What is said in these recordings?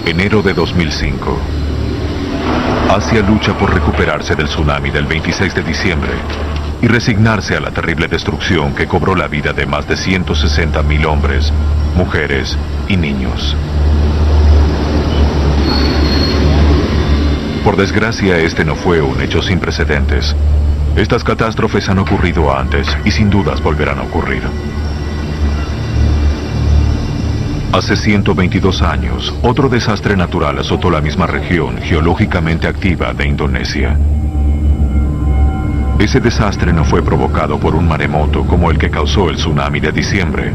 Enero de 2005. Asia lucha por recuperarse del tsunami del 26 de diciembre y resignarse a la terrible destrucción que cobró la vida de más de 160.000 hombres, mujeres y niños. Por desgracia, este no fue un hecho sin precedentes. Estas catástrofes han ocurrido antes y sin dudas volverán a ocurrir. Hace 122 años, otro desastre natural azotó la misma región geológicamente activa de Indonesia. Ese desastre no fue provocado por un maremoto como el que causó el tsunami de diciembre,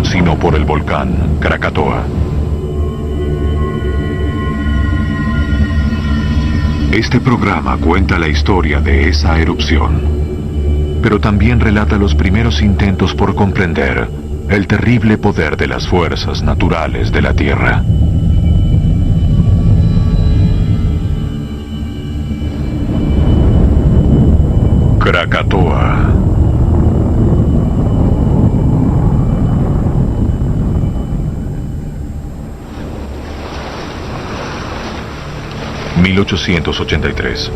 sino por el volcán Krakatoa. Este programa cuenta la historia de esa erupción, pero también relata los primeros intentos por comprender el terrible poder de las fuerzas naturales de la Tierra. Krakatoa. (1883).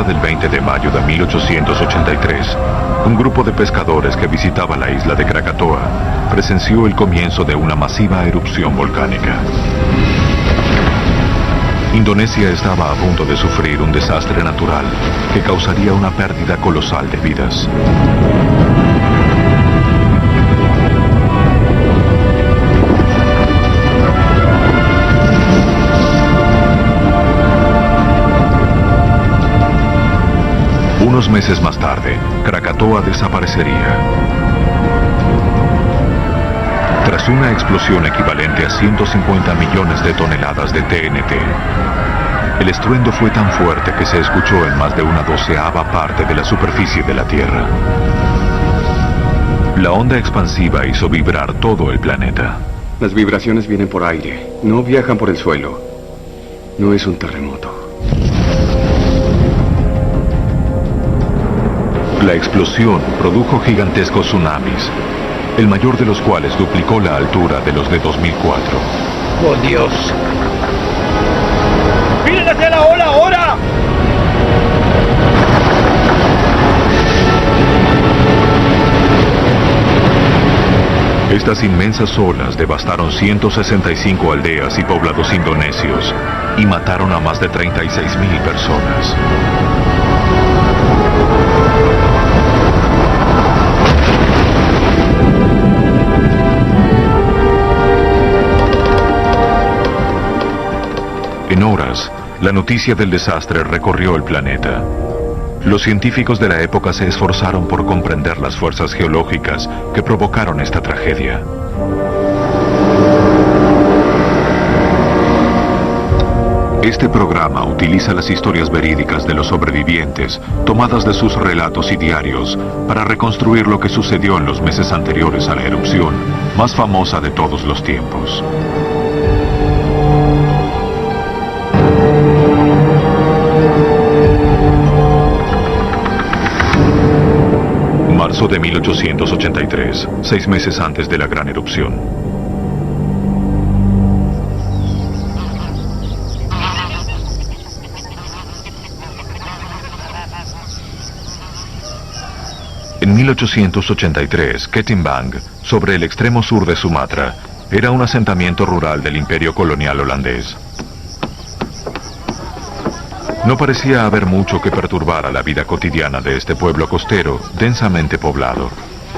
Del 20 de mayo de 1883, un grupo de pescadores que visitaba la isla de Krakatoa presenció el comienzo de una masiva erupción volcánica. Indonesia estaba a punto de sufrir un desastre natural que causaría una pérdida colosal de vidas. Unos meses más tarde, Krakatoa desaparecería. Tras una explosión equivalente a 150 millones de toneladas de TNT, el estruendo fue tan fuerte que se escuchó en más de una 12ª parte de la superficie de la Tierra. La onda expansiva hizo vibrar todo el planeta. Las vibraciones vienen por aire, no viajan por el suelo. No es un terremoto. La explosión produjo gigantescos tsunamis, el mayor de los cuales duplicó la altura de los de 2004. ¡Oh, Dios! ¡Miren hacia la ola ahora! Estas inmensas olas devastaron 165 aldeas y poblados indonesios y mataron a más de 36.000 personas. En horas, la noticia del desastre recorrió el planeta. Los científicos de la época se esforzaron por comprender las fuerzas geológicas que provocaron esta tragedia. Este programa utiliza las historias verídicas de los sobrevivientes, tomadas de sus relatos y diarios, para reconstruir lo que sucedió en los meses anteriores a la erupción más famosa de todos los tiempos. Marzo de 1883, 6 meses antes de la gran erupción. En 1883, Ketimbang, sobre el extremo sur de Sumatra, era un asentamiento rural del imperio colonial holandés. No parecía haber mucho que perturbara la vida cotidiana de este pueblo costero, densamente poblado.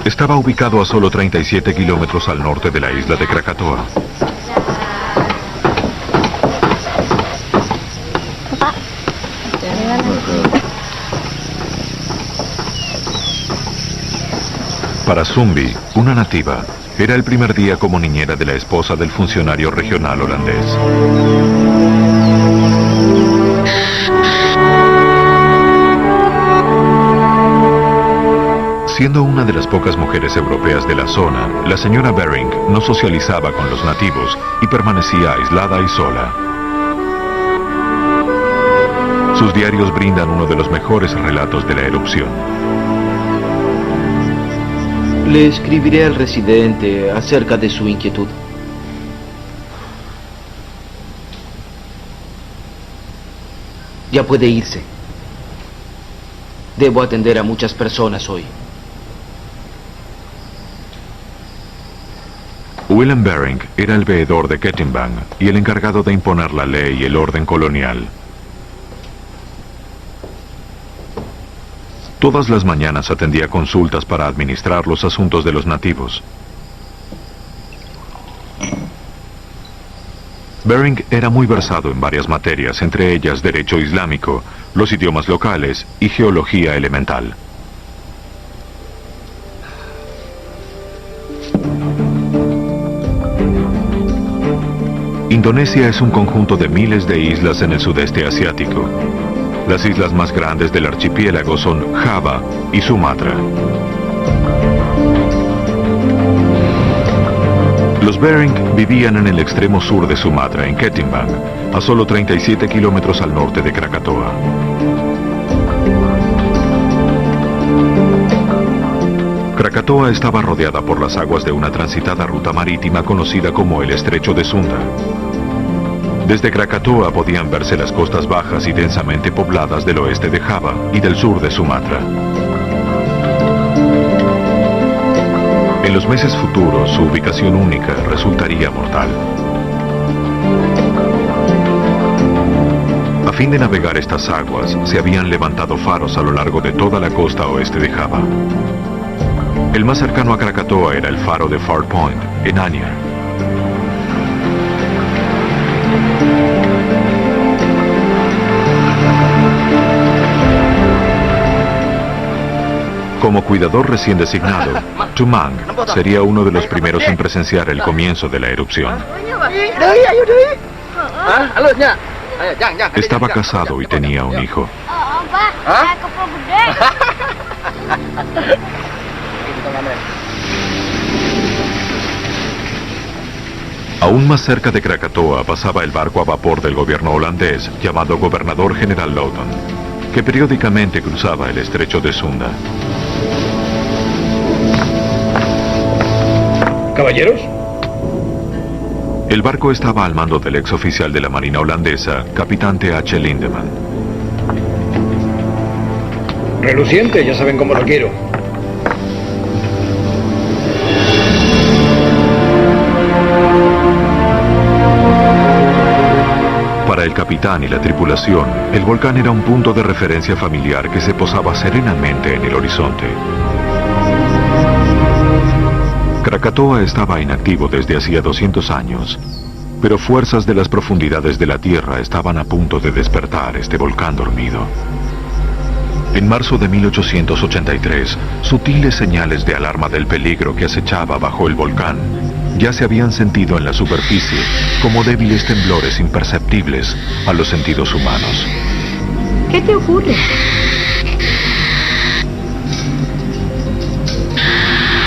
Estaba ubicado a solo 37 kilómetros al norte de la isla de Krakatoa. Para Zumbi, una nativa, era el primer día como niñera de la esposa del funcionario regional holandés. Siendo una de las pocas mujeres europeas de la zona, la señora Bering no socializaba con los nativos y permanecía aislada y sola. Sus diarios brindan uno de los mejores relatos de la erupción. Le escribiré al residente acerca de su inquietud. Ya puede irse. Debo atender a muchas personas hoy. Willem Bering era el veedor de Ketimbang y el encargado de imponer la ley y el orden colonial. Todas las mañanas atendía consultas para administrar los asuntos de los nativos. Bering era muy versado en varias materias, entre ellas derecho islámico, los idiomas locales y geología elemental. Indonesia es un conjunto de miles de islas en el sudeste asiático. Las islas más grandes del archipiélago son Java y Sumatra. Los Bering vivían en el extremo sur de Sumatra, en Ketimbang, a solo 37 kilómetros al norte de Krakatoa. Krakatoa estaba rodeada por las aguas de una transitada ruta marítima conocida como el Estrecho de Sunda. Desde Krakatoa podían verse las costas bajas y densamente pobladas del oeste de Java y del sur de Sumatra. En los meses futuros, su ubicación única resultaría mortal. A fin de navegar estas aguas, se habían levantado faros a lo largo de toda la costa oeste de Java. El más cercano a Krakatoa era el faro de Far Point, en Anyer. Como cuidador recién designado, Tumang sería uno de los primeros en presenciar el comienzo de la erupción. Estaba casado y tenía un hijo. Aún más cerca de Krakatoa pasaba el barco a vapor del gobierno holandés llamado Gobernador General Lawton, que periódicamente cruzaba el estrecho de Sunda. ¿Caballeros? El barco estaba al mando del ex oficial de la Marina holandesa, capitán T.H. Lindeman. Reluciente, ya saben cómo lo quiero. Para el capitán y la tripulación, el volcán era un punto de referencia familiar que se posaba serenamente en el horizonte. Krakatoa estaba inactivo desde hacía 200 años, pero fuerzas de las profundidades de la Tierra estaban a punto de despertar este volcán dormido. En marzo de 1883, sutiles señales de alarma del peligro que acechaba bajo el volcán ya se habían sentido en la superficie como débiles temblores imperceptibles a los sentidos humanos. ¿Qué te ocurre?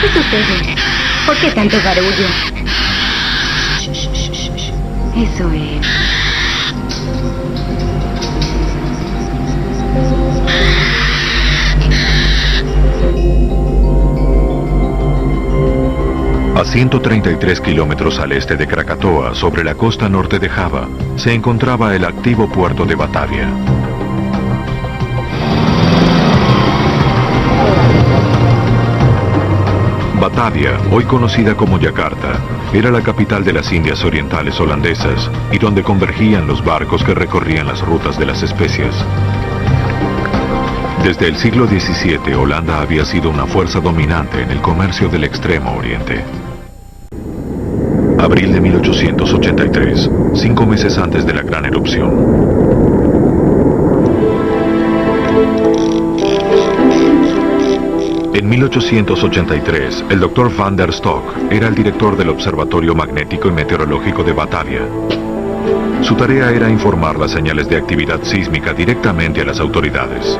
¿Qué sucede? ¿Por qué tanto barullo? Eso es. A 133 kilómetros al este de Krakatoa, sobre la costa norte de Java, se encontraba el activo puerto de Batavia. Batavia, hoy conocida como Yakarta, era la capital de las Indias Orientales holandesas y donde convergían los barcos que recorrían las rutas de las especias. Desde el siglo XVII, Holanda había sido una fuerza dominante en el comercio del Extremo Oriente. Abril de 1883, 5 meses antes de la gran erupción. En 1883, el Dr. van der Stock era el director del Observatorio Magnético y Meteorológico de Batavia. Su tarea era informar las señales de actividad sísmica directamente a las autoridades.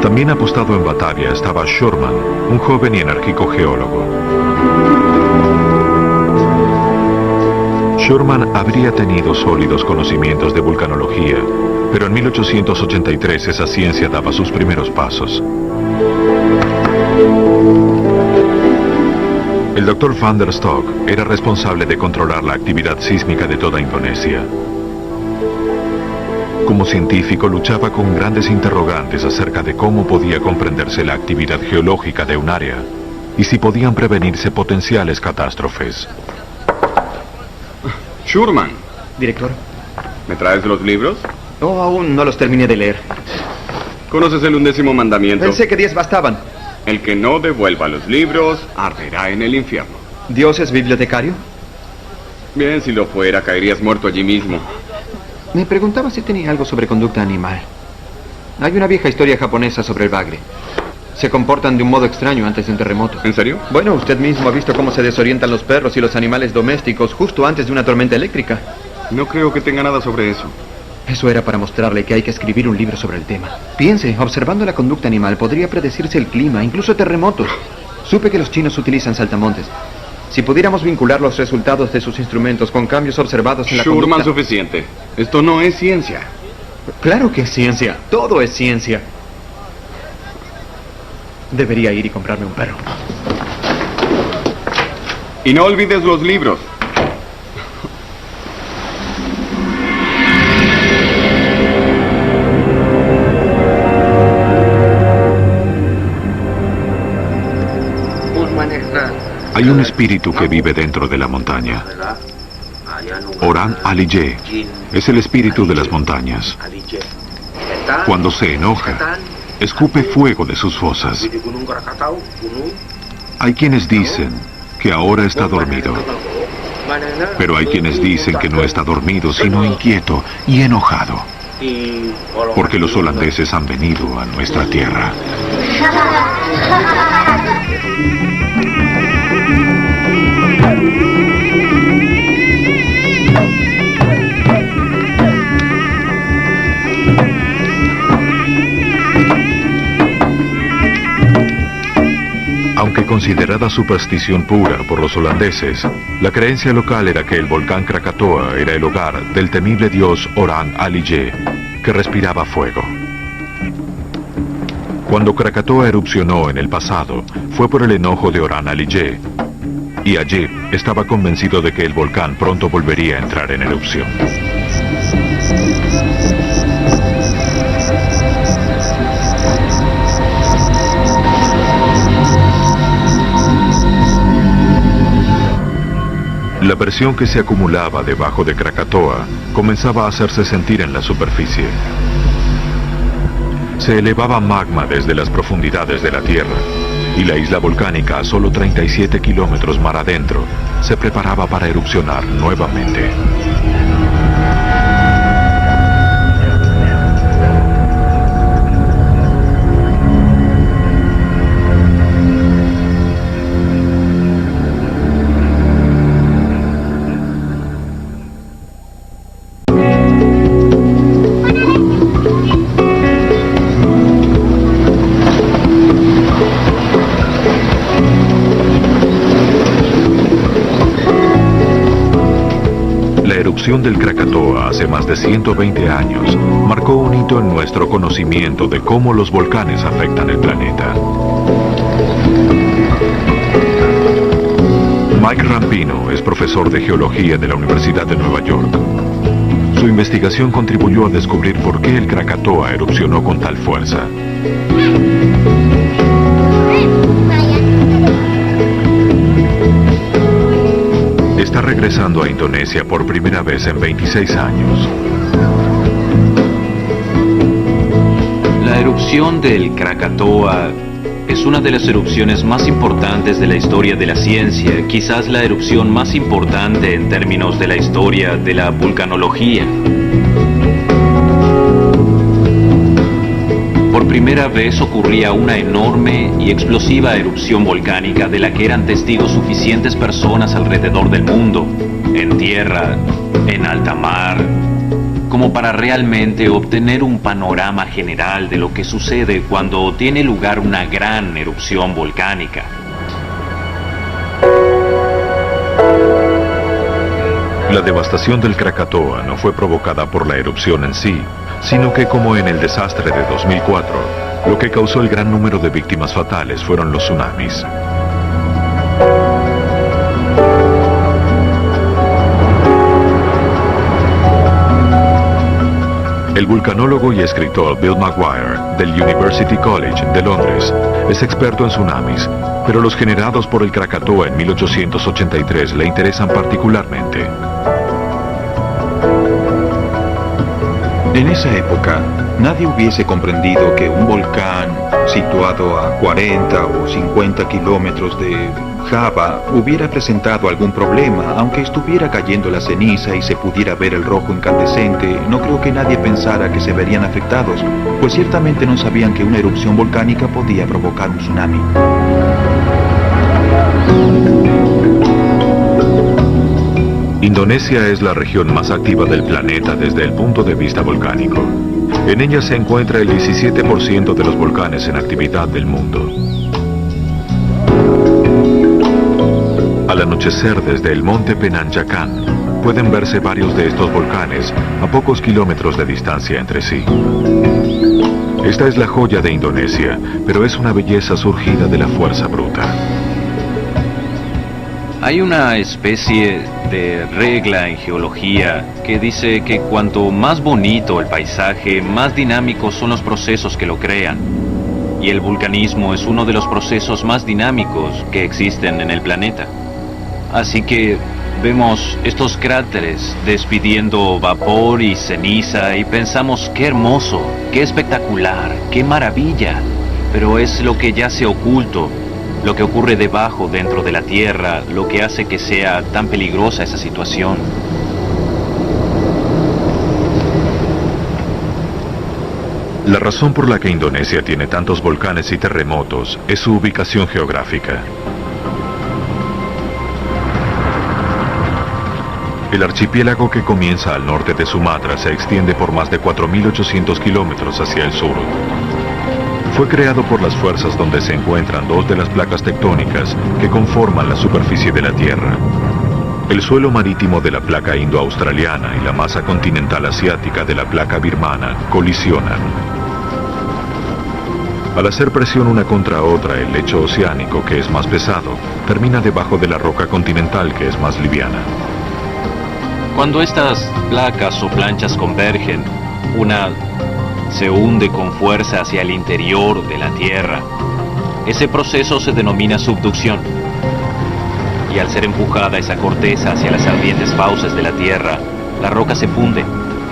También apostado en Batavia estaba Schurman, un joven y enérgico geólogo. Schurman habría tenido sólidos conocimientos de vulcanología, pero en 1883 esa ciencia daba sus primeros pasos. El Dr. van der Stock era responsable de controlar la actividad sísmica de toda Indonesia. Como científico luchaba con grandes interrogantes acerca de cómo podía comprenderse la actividad geológica de un área y si podían prevenirse potenciales catástrofes. Schurman, Director. ¿me traes los libros? No, aún no los terminé de leer. ¿Conoces el 11º mandamiento? Pensé que 10 bastaban. El que no devuelva los libros arderá en el infierno. ¿Dios es bibliotecario? Bien, si lo fuera, caerías muerto allí mismo. Me preguntaba si tenía algo sobre conducta animal. Hay una vieja historia japonesa sobre el bagre. Se comportan de un modo extraño antes de un terremoto. ¿En serio? Bueno, usted mismo ha visto cómo se desorientan los perros y los animales domésticos justo antes de una tormenta eléctrica. No creo que tenga nada sobre eso. Eso era para mostrarle que hay que escribir un libro sobre el tema. Piense, observando la conducta animal podría predecirse el clima, incluso terremotos. Supe que los chinos utilizan saltamontes. Si pudiéramos vincular los resultados de sus instrumentos con cambios observados en la Schurman, conducta... suficiente. Esto no es ciencia. Claro que es ciencia. Todo es ciencia. Debería ir y comprarme un perro. Y no olvides los libros. Hay un espíritu que vive dentro de la montaña. Oran Aliye es el espíritu de las montañas. Cuando se enoja, escupe fuego de sus fosas. Hay quienes dicen que ahora está dormido, pero hay quienes dicen que no está dormido, sino inquieto y enojado, porque los holandeses han venido a nuestra tierra. Aunque considerada superstición pura por los holandeses, la creencia local era que el volcán Krakatoa era el hogar del temible dios Oran Aliye, que respiraba fuego. Cuando Krakatoa erupcionó en el pasado, fue por el enojo de Oran Aliye, y Ajib estaba convencido de que el volcán pronto volvería a entrar en erupción. La presión que se acumulaba debajo de Krakatoa comenzaba a hacerse sentir en la superficie. Se elevaba magma desde las profundidades de la Tierra, y la isla volcánica, a solo 37 kilómetros mar adentro, se preparaba para erupcionar nuevamente. La erupción del Krakatoa hace más de 120 años marcó un hito en nuestro conocimiento de cómo los volcanes afectan el planeta. Mike Rampino es profesor de geología de la Universidad de Nueva York. Su investigación contribuyó a descubrir por qué el Krakatoa erupcionó con tal fuerza. Está regresando a Indonesia por primera vez en 26 años. La erupción del Krakatoa es una de las erupciones más importantes de la historia de la ciencia, quizás la erupción más importante en términos de la historia de la vulcanología. Por primera vez ocurría una enorme y explosiva erupción volcánica de la que eran testigos suficientes personas alrededor del mundo, en tierra, en alta mar, como para realmente obtener un panorama general de lo que sucede cuando tiene lugar una gran erupción volcánica. La devastación del Krakatoa no fue provocada por la erupción en sí, sino que, como en el desastre de 2004, lo que causó el gran número de víctimas fatales fueron los tsunamis. El vulcanólogo y escritor Bill Maguire, del University College de Londres, es experto en tsunamis, pero los generados por el Krakatoa en 1883 le interesan particularmente. En esa época, nadie hubiese comprendido que un volcán situado a 40 o 50 kilómetros de Java hubiera presentado algún problema, aunque estuviera cayendo la ceniza y se pudiera ver el rojo incandescente. No creo que nadie pensara que se verían afectados, pues ciertamente no sabían que una erupción volcánica podía provocar un tsunami. Indonesia es la región más activa del planeta desde el punto de vista volcánico. En ella se encuentra el 17% de los volcanes en actividad del mundo. Al anochecer desde el monte Penanjakan, pueden verse varios de estos volcanes a pocos kilómetros de distancia entre sí. Esta es la joya de Indonesia, pero es una belleza surgida de la fuerza bruta. Hay una especie de regla en geología que dice que cuanto más bonito el paisaje, más dinámicos son los procesos que lo crean. Y el vulcanismo es uno de los procesos más dinámicos que existen en el planeta. Así que vemos estos cráteres despidiendo vapor y ceniza y pensamos qué hermoso, qué espectacular, qué maravilla. Pero es lo que yace oculto, lo que ocurre debajo, dentro de la tierra, lo que hace que sea tan peligrosa esa situación. La razón por la que Indonesia tiene tantos volcanes y terremotos es su ubicación geográfica. El archipiélago que comienza al norte de Sumatra se extiende por más de 4.800 kilómetros hacia el sur. Fue creado por las fuerzas donde se encuentran dos de las placas tectónicas que conforman la superficie de la Tierra. El suelo marítimo de la placa indo-australiana y la masa continental asiática de la placa birmana colisionan. Al hacer presión una contra otra, el lecho oceánico, que es más pesado, termina debajo de la roca continental, que es más liviana. Cuando estas placas o planchas convergen, una se hunde con fuerza hacia el interior de la Tierra. Ese proceso se denomina subducción. Y al ser empujada esa corteza hacia las ardientes fauces de la Tierra, la roca se funde,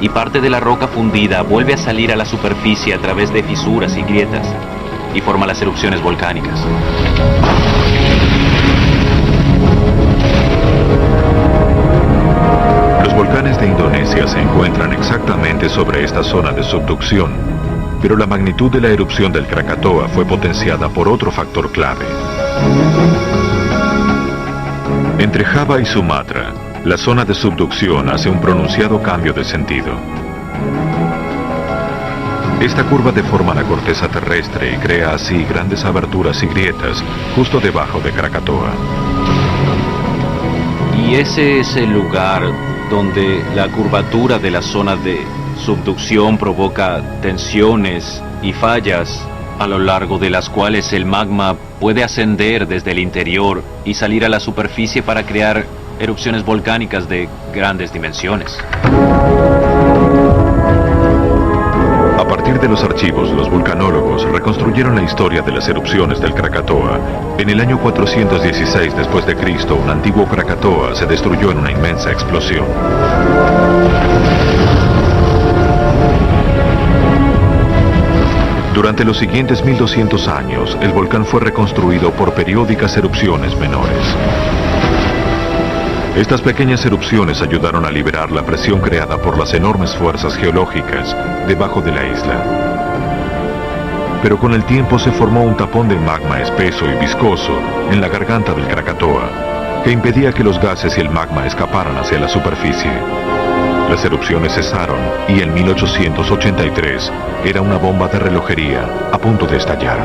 y parte de la roca fundida vuelve a salir a la superficie a través de fisuras y grietas, y forma las erupciones volcánicas. Los volcanes de Indonesia se encuentran exactamente sobre esta zona de subducción, pero la magnitud de la erupción del Krakatoa fue potenciada por otro factor clave. Entre Java y Sumatra, la zona de subducción hace un pronunciado cambio de sentido. Esta curva deforma la corteza terrestre y crea así grandes aberturas y grietas justo debajo de Krakatoa. Y ese es el lugar donde la curvatura de la zona de subducción provoca tensiones y fallas, a lo largo de las cuales el magma puede ascender desde el interior y salir a la superficie para crear erupciones volcánicas de grandes dimensiones. los archivos, los vulcanólogos reconstruyeron la historia de las erupciones del Krakatoa. En el año 416 después de Cristo, un antiguo Krakatoa se destruyó en una inmensa explosión. Durante los siguientes 1200 años, el volcán fue reconstruido por periódicas erupciones menores. Estas pequeñas erupciones ayudaron a liberar la presión creada por las enormes fuerzas geológicas debajo de la isla. Pero con el tiempo se formó un tapón de magma espeso y viscoso en la garganta del Krakatoa, que impedía que los gases y el magma escaparan hacia la superficie. Las erupciones cesaron y en 1883 era una bomba de relojería a punto de estallar.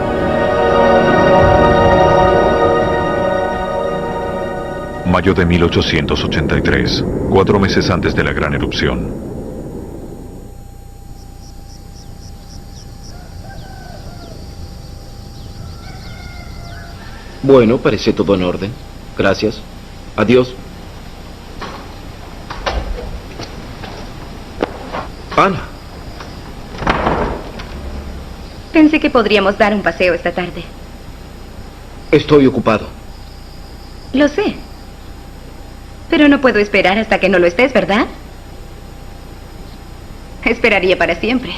Mayo de 1883, 4 meses antes de la gran erupción. Bueno, parece todo en orden. Gracias. Adiós. Ana. Pensé que podríamos dar un paseo esta tarde. Estoy ocupado. Lo sé. Pero no puedo esperar hasta que no lo estés, ¿verdad? Esperaría para siempre.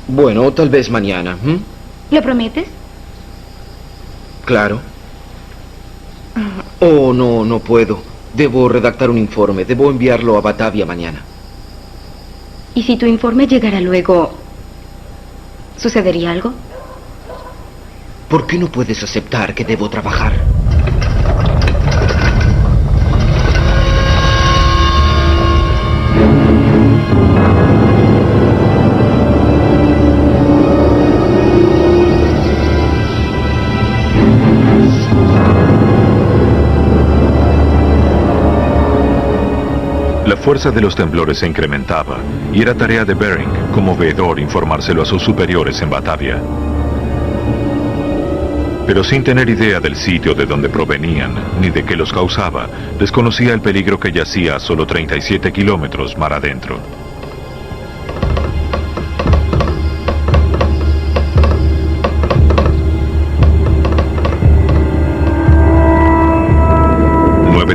Bueno, tal vez mañana. ¿Lo prometes? Claro. Oh, no puedo. Debo redactar un informe. Debo enviarlo a Batavia mañana. ¿Y si tu informe llegara luego, sucedería algo? ¿Por qué no puedes aceptar que debo trabajar? La fuerza de los temblores se incrementaba y era tarea de Bering, como veedor, informárselo a sus superiores en Batavia. Pero sin tener idea del sitio de donde provenían, ni de qué los causaba, desconocía el peligro que yacía a solo 37 kilómetros mar adentro.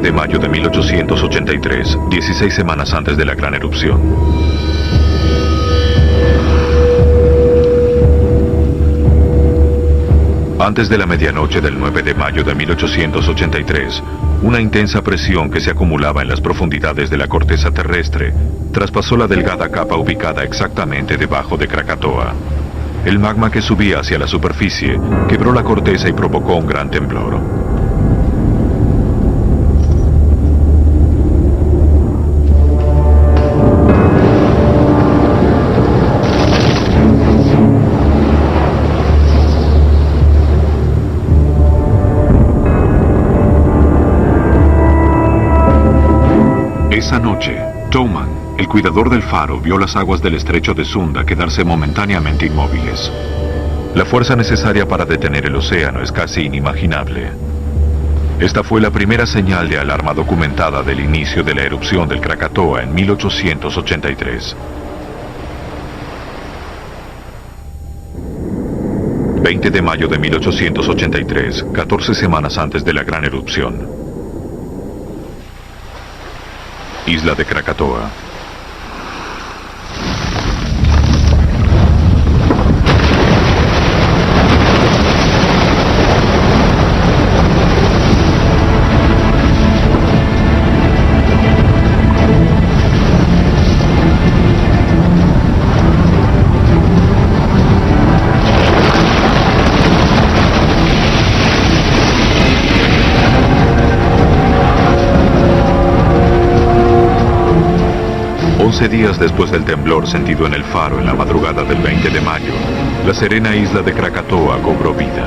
De mayo de 1883, 16 semanas antes de la gran erupción. Antes de la medianoche del 9 de mayo de 1883, una intensa presión que se acumulaba en las profundidades de la corteza terrestre traspasó la delgada capa ubicada exactamente debajo de Krakatoa. El magma que subía hacia la superficie quebró la corteza y provocó un gran temblor. Esa noche, Towman, el cuidador del faro, vio las aguas del estrecho de Sunda quedarse momentáneamente inmóviles. La fuerza necesaria para detener el océano es casi inimaginable. Esta fue la primera señal de alarma documentada del inicio de la erupción del Krakatoa en 1883. 20 de mayo de 1883, 14 semanas antes de la gran erupción. Isla de Krakatoa. Días después del temblor sentido en el faro en la madrugada del 20 de mayo, la serena isla de Krakatoa cobró vida.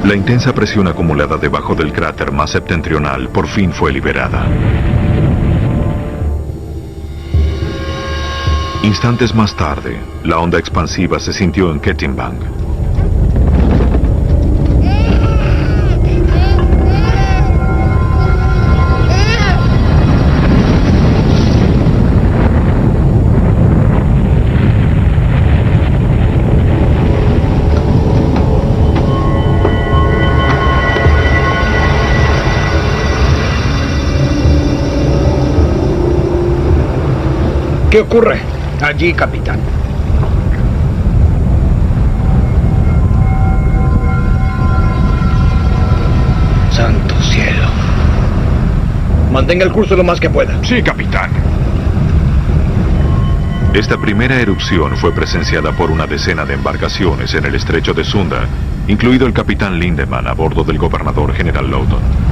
La intensa presión acumulada debajo del cráter más septentrional por fin fue liberada. Instantes más tarde, la onda expansiva se sintió en Ketimbang. ¿Qué ocurre allí, capitán? Santo cielo. Mantenga el curso lo más que pueda. Sí, capitán. Esta primera erupción fue presenciada por una decena de embarcaciones en el estrecho de Sunda, incluido el capitán Lindemann a bordo del gobernador general Lawton.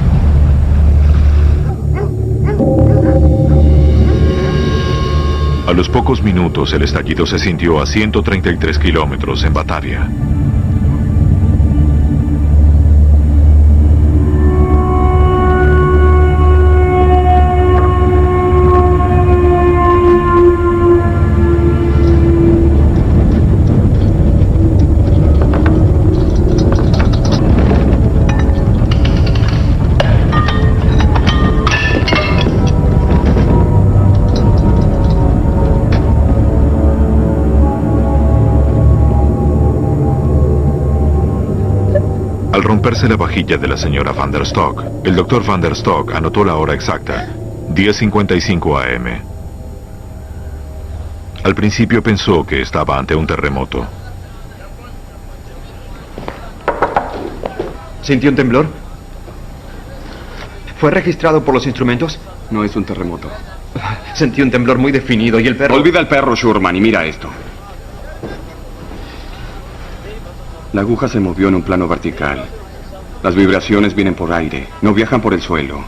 A los pocos minutos el estallido se sintió a 133 kilómetros en Batavia. Al romperse la vajilla de la señora Van der Stock, el doctor Van der Stock anotó la hora exacta, 10:55 AM. Al principio pensó que estaba ante un terremoto. ¿Sintió un temblor? ¿Fue registrado por los instrumentos? No es un terremoto. Sentí un temblor muy definido y el perro... Olvida el perro, Schurman, y mira esto. La aguja se movió en un plano vertical. Las vibraciones vienen por aire, no viajan por el suelo.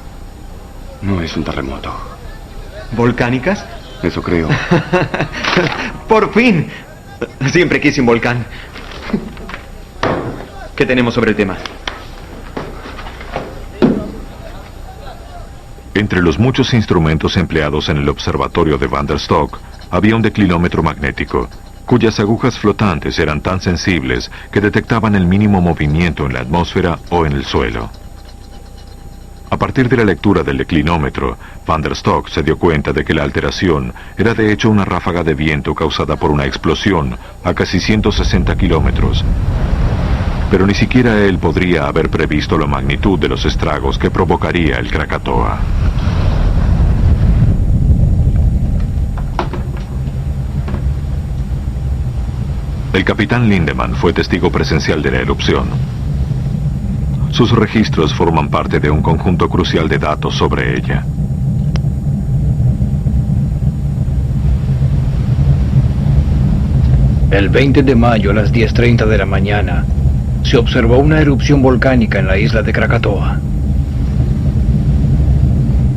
No es un terremoto. ¿Volcánicas? Eso creo. ¡Por fin! Siempre quise un volcán. ¿Qué tenemos sobre el tema? Entre los muchos instrumentos empleados en el observatorio de Van der Stock, había un declinómetro magnético, cuyas agujas flotantes eran tan sensibles que detectaban el mínimo movimiento en la atmósfera o en el suelo. A partir de la lectura del declinómetro, Van der Stock se dio cuenta de que la alteración era de hecho una ráfaga de viento causada por una explosión a casi 160 kilómetros. Pero ni siquiera él podría haber previsto la magnitud de los estragos que provocaría el Krakatoa. El capitán Lindemann fue testigo presencial de la erupción. Sus registros forman parte de un conjunto crucial de datos sobre ella. El 20 de mayo a las 10:30 de la mañana, se observó una erupción volcánica en la isla de Krakatoa.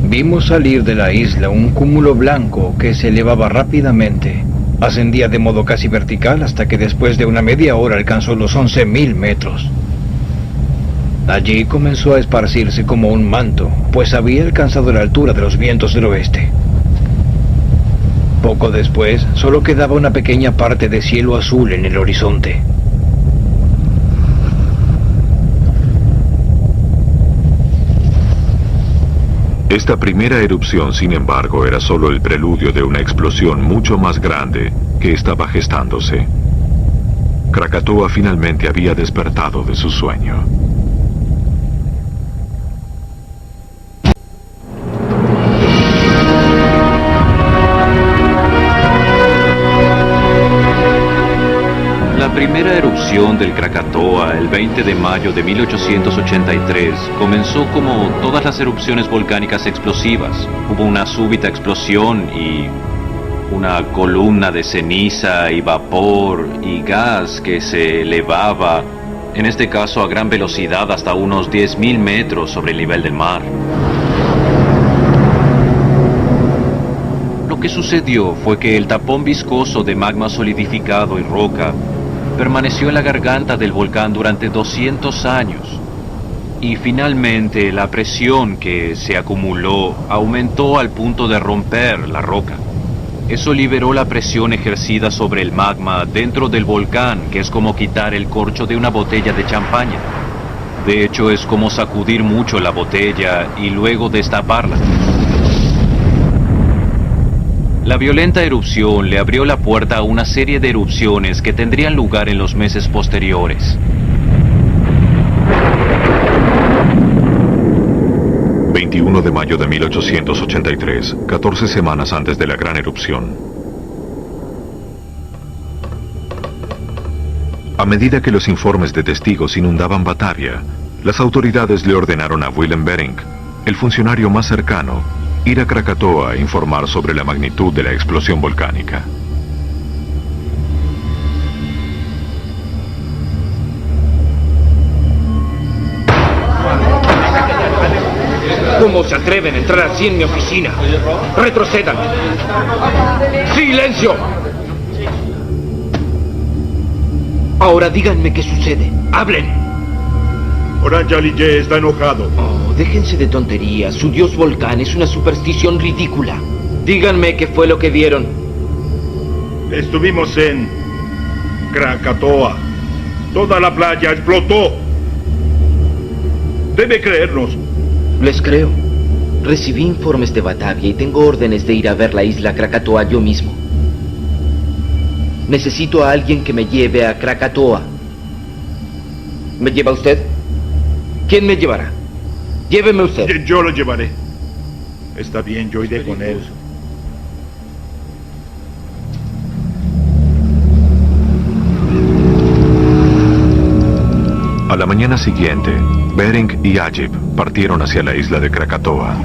Vimos salir de la isla un cúmulo blanco que se elevaba rápidamente. Ascendía de modo casi vertical hasta que después de una media hora alcanzó los 11.000 metros. Allí comenzó a esparcirse como un manto, pues había alcanzado la altura de los vientos del oeste. Poco después, solo quedaba una pequeña parte de cielo azul en el horizonte. Esta primera erupción, sin embargo, era solo el preludio de una explosión mucho más grande que estaba gestándose. Krakatoa finalmente había despertado de su sueño. La primera erupción del Krakatoa, el 20 de mayo de 1883, comenzó como todas las erupciones volcánicas explosivas. Hubo una súbita explosión y una columna de ceniza y vapor y gas que se elevaba, en este caso a gran velocidad hasta unos 10.000 metros sobre el nivel del mar. Lo que sucedió fue que el tapón viscoso de magma solidificado y roca permaneció en la garganta del volcán durante 200 años. Y finalmente la presión que se acumuló aumentó al punto de romper la roca. Eso liberó la presión ejercida sobre el magma dentro del volcán, que es como quitar el corcho de una botella de champaña. De hecho, es como sacudir mucho la botella y luego destaparla. La violenta erupción le abrió la puerta a una serie de erupciones que tendrían lugar en los meses posteriores. 21 de mayo de 1883, 14 semanas antes de la gran erupción. A medida que los informes de testigos inundaban Batavia, las autoridades le ordenaron a Willem Bering, el funcionario más cercano, ir a Krakatoa a informar sobre la magnitud de la explosión volcánica. ¿Cómo se atreven a entrar así en mi oficina? ¡Retrocedan! ¡Silencio! Ahora díganme qué sucede. ¡Hablen! Oranjaliye está enojado. Oh, déjense de tonterías. Su dios volcán es una superstición ridícula. Díganme qué fue lo que vieron. Estuvimos en Krakatoa. Toda la playa explotó. Debe creernos. Les creo. Recibí informes de Batavia y tengo órdenes de ir a ver la isla Krakatoa yo mismo. Necesito a alguien que me lleve a Krakatoa. ¿Me lleva usted? ¿Quién me llevará? Lléveme usted. Yo lo llevaré. Está bien, yo iré con él. A la mañana siguiente, Bering y Ajib partieron hacia la isla de Krakatoa.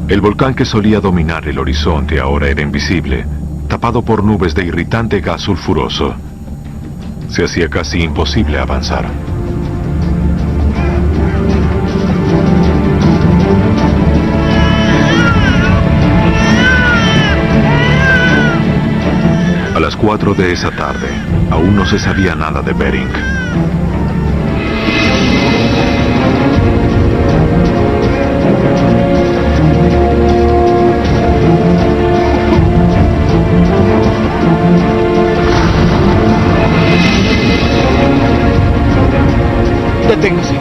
El volcán que solía dominar el horizonte ahora era invisible, tapado por nubes de irritante gas sulfuroso. Se hacía casi imposible avanzar. A las 4 de esa tarde, aún no se sabía nada de Bering. Deténgase.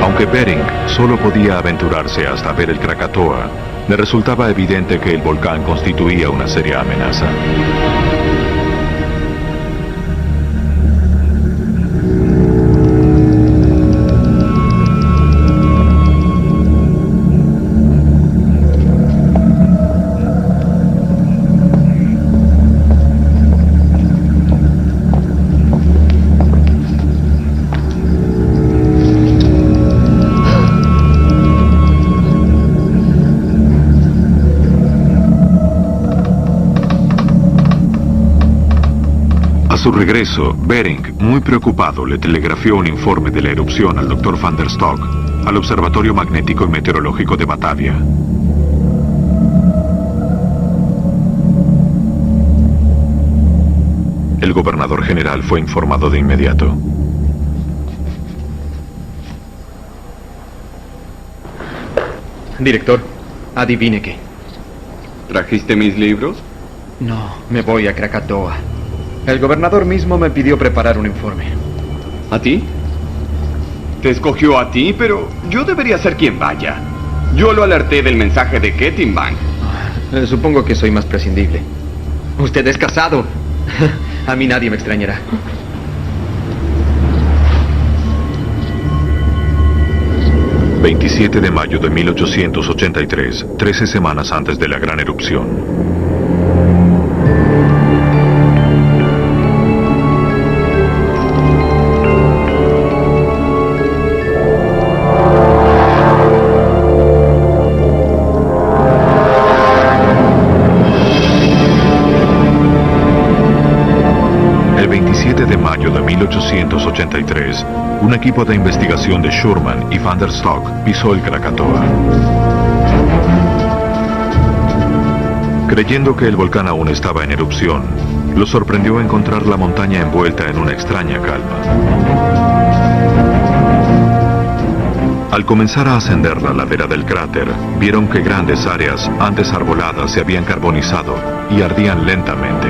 Aunque Bering solo podía aventurarse hasta ver el Krakatoa, le resultaba evidente que el volcán constituía una seria amenaza. A su regreso, Bering, muy preocupado, le telegrafió un informe de la erupción al Dr. van der Stock, al Observatorio Magnético y Meteorológico de Batavia. El gobernador general fue informado de inmediato. Director, adivine qué. ¿Trajiste mis libros? No, me voy a Krakatoa. El gobernador mismo me pidió preparar un informe. ¿A ti? Te escogió a ti, pero yo debería ser quien vaya. Yo lo alerté del mensaje de Ketimbang. Supongo que soy más prescindible. Usted es casado. A mí nadie me extrañará. ...27 de mayo de 1883... ...13 semanas antes de la gran erupción. El 27 de mayo de 1883... un equipo de investigación de Schurman y van der Stock pisó el Krakatoa. Creyendo que el volcán aún estaba en erupción, lo sorprendió encontrar la montaña envuelta en una extraña calma. Al comenzar a ascender la ladera del cráter, vieron que grandes áreas antes arboladas se habían carbonizado y ardían lentamente.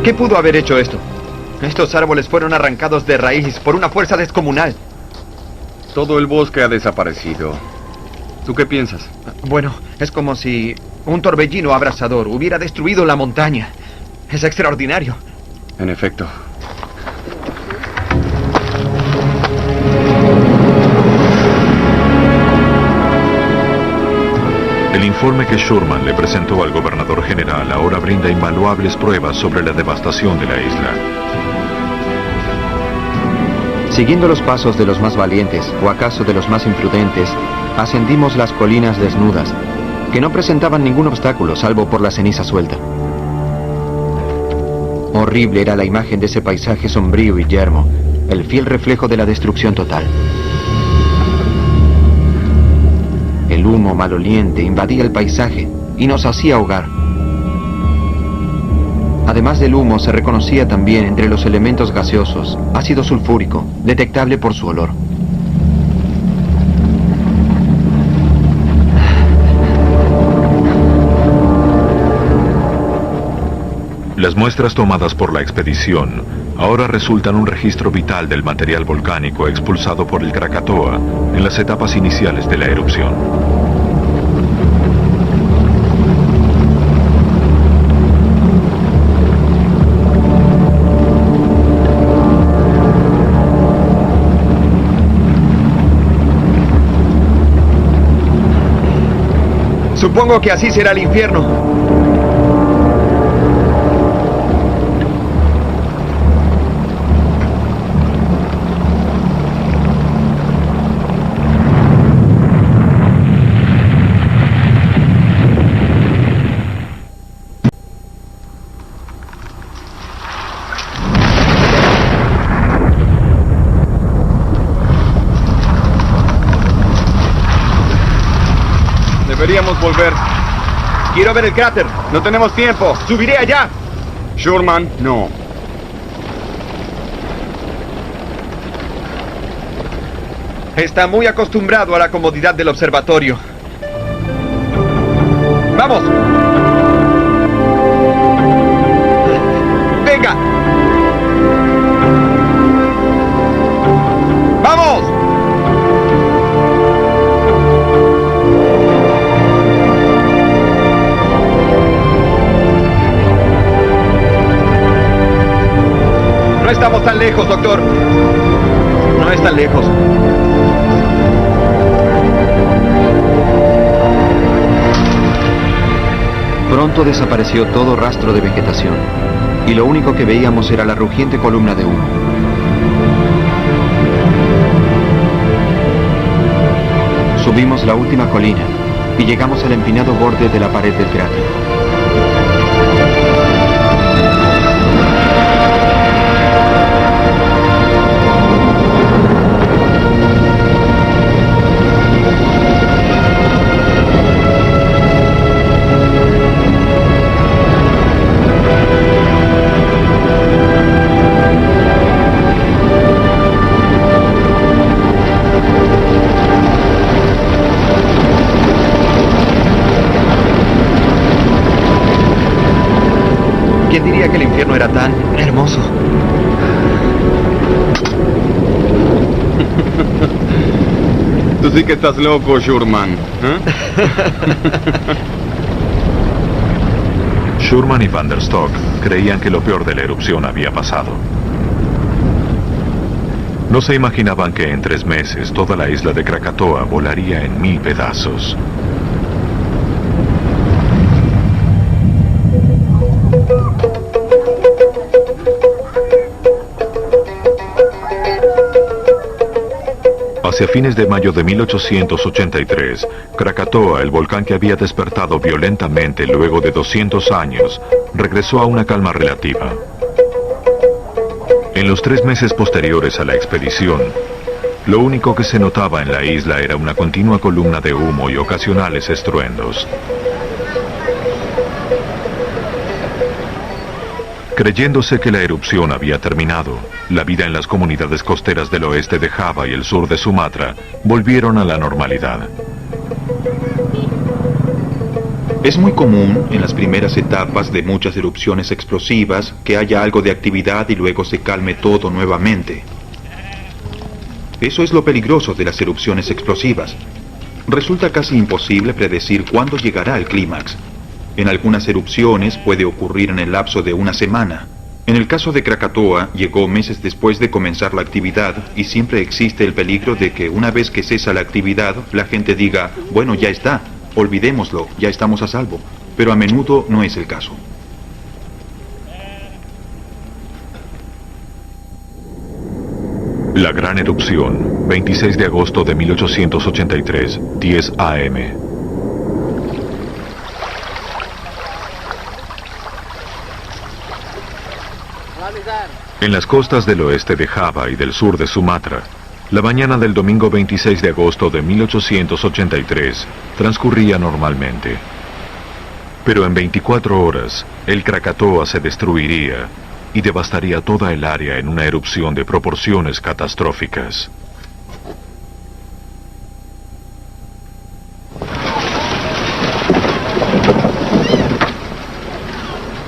¿Qué pudo haber hecho esto? Estos árboles fueron arrancados de raíz por una fuerza descomunal. Todo el bosque ha desaparecido. ¿Tú qué piensas? Bueno, es como si un torbellino abrasador hubiera destruido la montaña. Es extraordinario. En efecto. El informe que Schurman le presentó al gobernador general ahora brinda invaluables pruebas sobre la devastación de la isla. Siguiendo los pasos de los más valientes, o acaso de los más imprudentes, ascendimos las colinas desnudas, que no presentaban ningún obstáculo salvo por la ceniza suelta. Horrible era la imagen de ese paisaje sombrío y yermo, el fiel reflejo de la destrucción total. El humo maloliente invadía el paisaje y nos hacía ahogar. Además del humo, se reconocía también entre los elementos gaseosos ácido sulfúrico, detectable por su olor. Las muestras tomadas por la expedición ahora resultan un registro vital del material volcánico expulsado por el Krakatoa en las etapas iniciales de la erupción. Supongo que así será el infierno. Deberíamos volver. Quiero ver el cráter. No tenemos tiempo. Subiré allá. Schurman, no. Está muy acostumbrado a la comodidad del observatorio. ¡Vamos! ¡Venga! ¡Vamos! No estamos tan lejos, doctor. No es tan lejos. Pronto desapareció todo rastro de vegetación, y lo único que veíamos era la rugiente columna de humo. Subimos la última colina y llegamos al empinado borde de la pared del cráter. ¿Quién diría que el infierno era tan hermoso? Tú sí que estás loco, Schurman. Schurman y Van der Stock creían que lo peor de la erupción había pasado. No se imaginaban que en 3 meses toda la isla de Krakatoa volaría en 1000 pedazos. Hacia fines de mayo de 1883, Krakatoa, el volcán que había despertado violentamente luego de 200 años, regresó a una calma relativa. En los 3 meses posteriores a la expedición, lo único que se notaba en la isla era una continua columna de humo y ocasionales estruendos. Creyéndose que la erupción había terminado, la vida en las comunidades costeras del oeste de Java y el sur de Sumatra volvieron a la normalidad. Es muy común en las primeras etapas de muchas erupciones explosivas que haya algo de actividad y luego se calme todo nuevamente. Eso es lo peligroso de las erupciones explosivas. Resulta casi imposible predecir cuándo llegará el clímax. En algunas erupciones puede ocurrir en el lapso de una semana. En el caso de Krakatoa, llegó meses después de comenzar la actividad y siempre existe el peligro de que una vez que cesa la actividad, la gente diga, bueno, ya está, olvidémoslo, ya estamos a salvo. Pero a menudo no es el caso. La gran erupción, 26 de agosto de 1883, 10 a.m. En las costas del oeste de Java y del sur de Sumatra, la mañana del domingo 26 de agosto de 1883 transcurría normalmente. Pero en 24 horas, el Krakatoa se destruiría y devastaría toda el área en una erupción de proporciones catastróficas.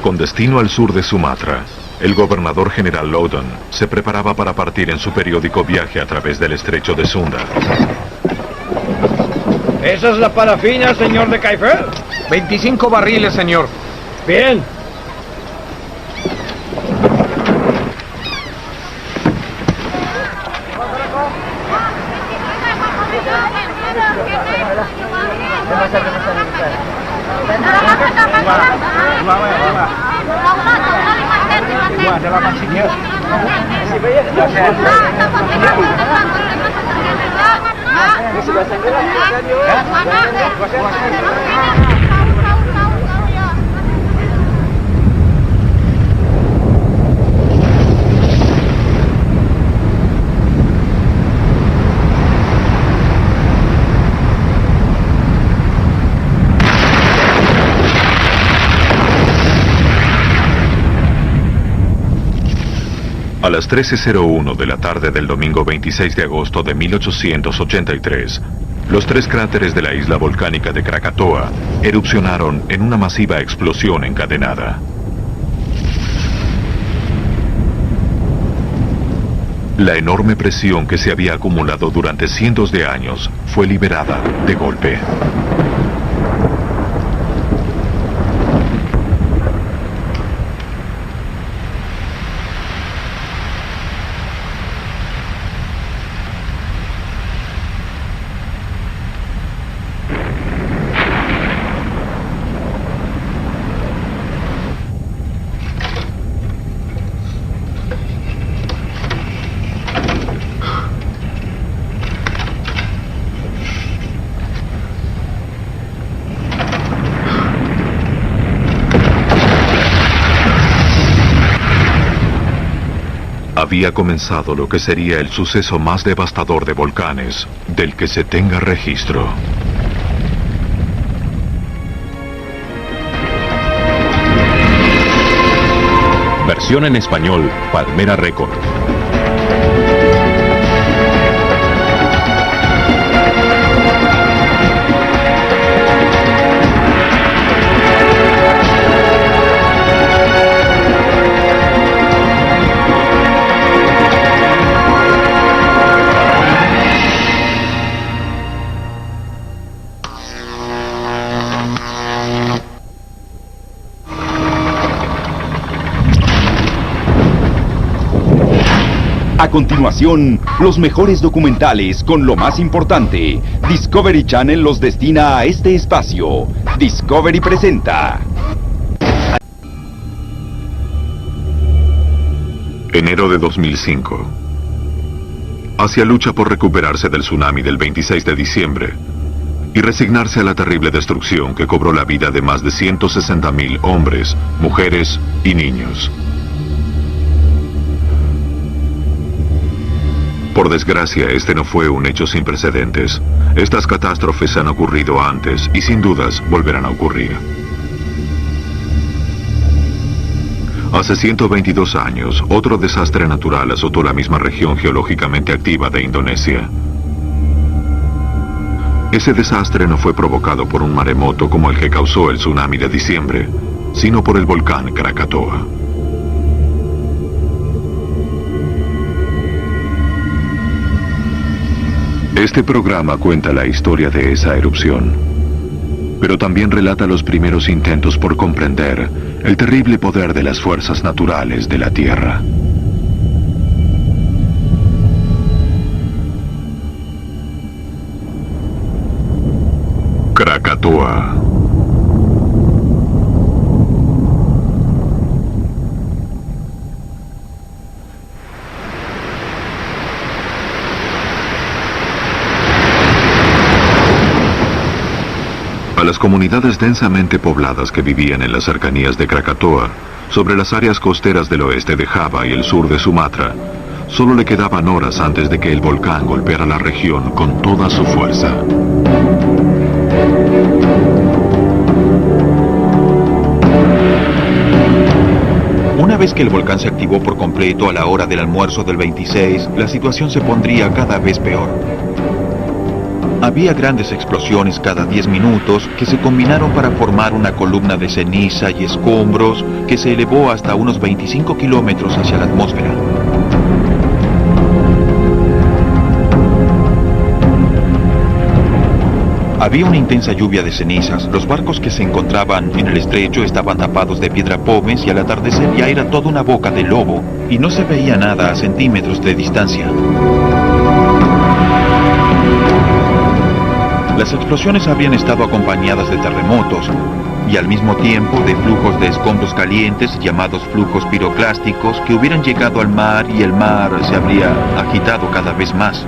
Con destino al sur de Sumatra, el gobernador general Loudon se preparaba para partir en su periódico viaje a través del estrecho de Sunda. ¿Esa es la parafina, señor de Kaifer? 25 barriles, señor. Bien. A las 13:01 de la tarde del domingo 26 de agosto de 1883, los 3 cráteres de la isla volcánica de Krakatoa erupcionaron en una masiva explosión encadenada. La enorme presión que se había acumulado durante cientos de años fue liberada de golpe. Había comenzado lo que sería el suceso más devastador de volcanes del que se tenga registro. Versión en español, Palmera Record. A continuación, los mejores documentales con lo más importante. Discovery Channel los destina a este espacio. Discovery presenta. Enero de 2005. Asia lucha por recuperarse del tsunami del 26 de diciembre y resignarse a la terrible destrucción que cobró la vida de más de 160.000 hombres, mujeres y niños. Por desgracia, este no fue un hecho sin precedentes. Estas catástrofes han ocurrido antes y sin dudas volverán a ocurrir. Hace 122 años, otro desastre natural azotó la misma región geológicamente activa de Indonesia. Ese desastre no fue provocado por un maremoto como el que causó el tsunami de diciembre, sino por el volcán Krakatoa. Este programa cuenta la historia de esa erupción, pero también relata los primeros intentos por comprender el terrible poder de las fuerzas naturales de la Tierra. Krakatoa. A las comunidades densamente pobladas que vivían en las cercanías de Krakatoa, sobre las áreas costeras del oeste de Java y el sur de Sumatra, solo le quedaban horas antes de que el volcán golpeara la región con toda su fuerza. Una vez que el volcán se activó por completo a la hora del almuerzo del 26, la situación se pondría cada vez peor. Había grandes explosiones cada 10 minutos que se combinaron para formar una columna de ceniza y escombros que se elevó hasta unos 25 kilómetros hacia la atmósfera. Había una intensa lluvia de cenizas. Los barcos que se encontraban en el estrecho estaban tapados de piedra pómez y al atardecer ya era toda una boca de lobo y no se veía nada a centímetros de distancia. Las explosiones habían estado acompañadas de terremotos y al mismo tiempo de flujos de escombros calientes llamados flujos piroclásticos que hubieran llegado al mar y el mar se habría agitado cada vez más.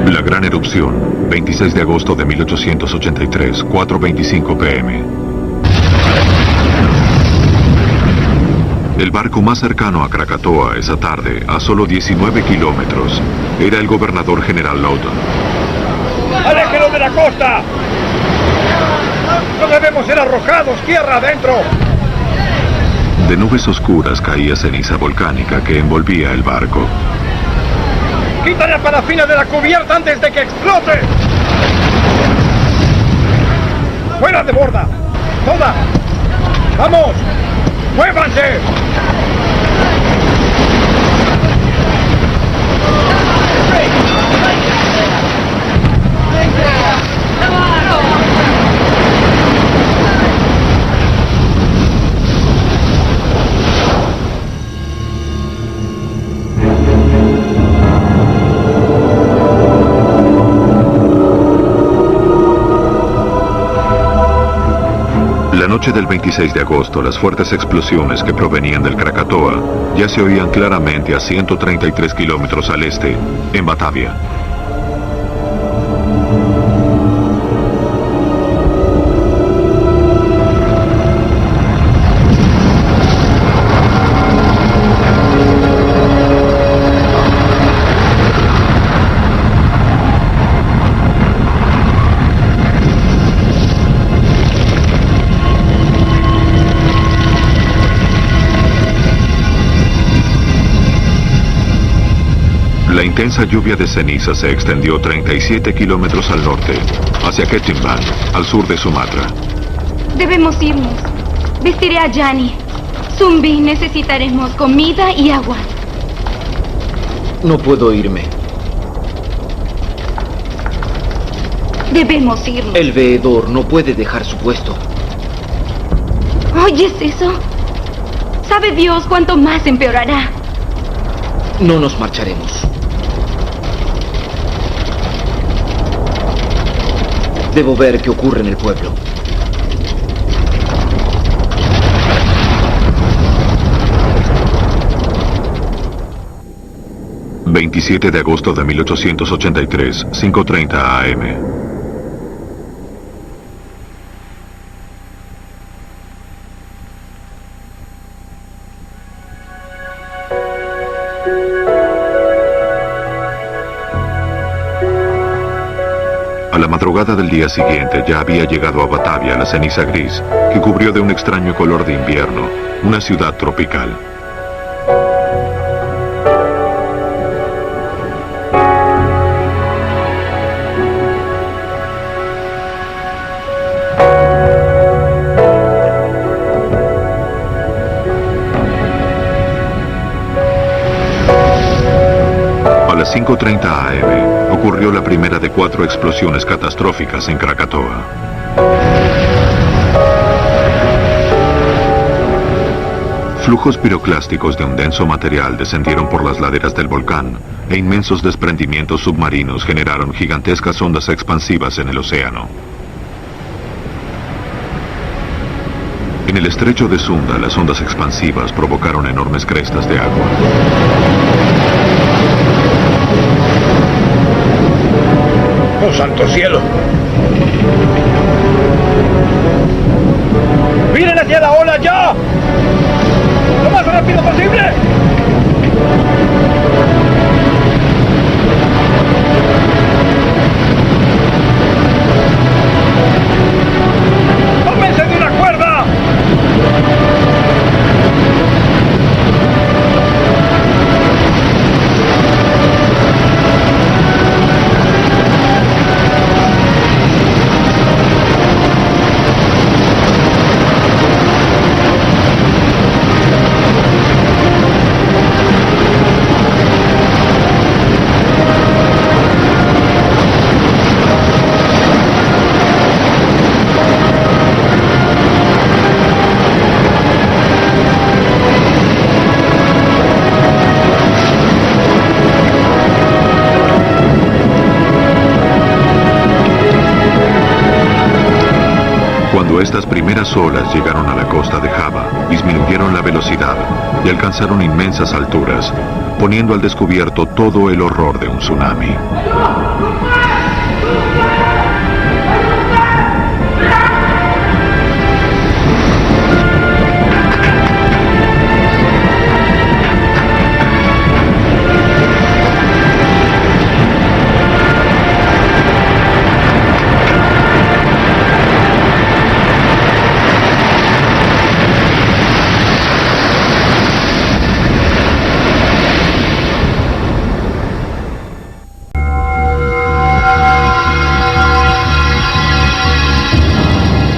La gran erupción, 26 de agosto de 1883, 4:25 p.m. El barco más cercano a Krakatoa esa tarde, a solo 19 kilómetros, era el gobernador general Lawton. ¡Aléjelo de la costa! ¡No debemos ser arrojados tierra adentro! De nubes oscuras caía ceniza volcánica que envolvía el barco. ¡Quita la parafina de la cubierta antes de que explote! ¡Fuera de borda! ¡Toda! ¡Vamos! ¡Muévanse! La noche del 26 de agosto, las fuertes explosiones que provenían del Krakatoa ya se oían claramente a 133 kilómetros al este, en Batavia. La intensa lluvia de ceniza se extendió 37 kilómetros al norte, hacia Ketimbang, al sur de Sumatra. Debemos irnos. Vestiré a Jani. Zumbi, necesitaremos comida y agua. No puedo irme. Debemos irnos. El veedor no puede dejar su puesto. ¿Oyes eso? ¿Sabe Dios cuánto más empeorará? No nos marcharemos. Debo ver qué ocurre en el pueblo. ...27 de agosto de 1883, 5:30 a.m. A la madrugada del día siguiente ya había llegado a Batavia la ceniza gris, que cubrió de un extraño color de invierno una ciudad tropical. A las 5:30 AM ocurrió la primera de 4 explosiones catastróficas en Krakatoa. Flujos piroclásticos de un denso material descendieron por las laderas del volcán e inmensos desprendimientos submarinos generaron gigantescas ondas expansivas en el océano. En el estrecho de Sunda, las ondas expansivas provocaron enormes crestas de agua. ¡Oh, santo cielo! ¡Miren hacia la ola ya! ¡Lo más rápido posible! ¡Tómense de una cuerda! Cuando estas primeras olas llegaron a la costa de Java, disminuyeron la velocidad y alcanzaron inmensas alturas, poniendo al descubierto todo el horror de un tsunami.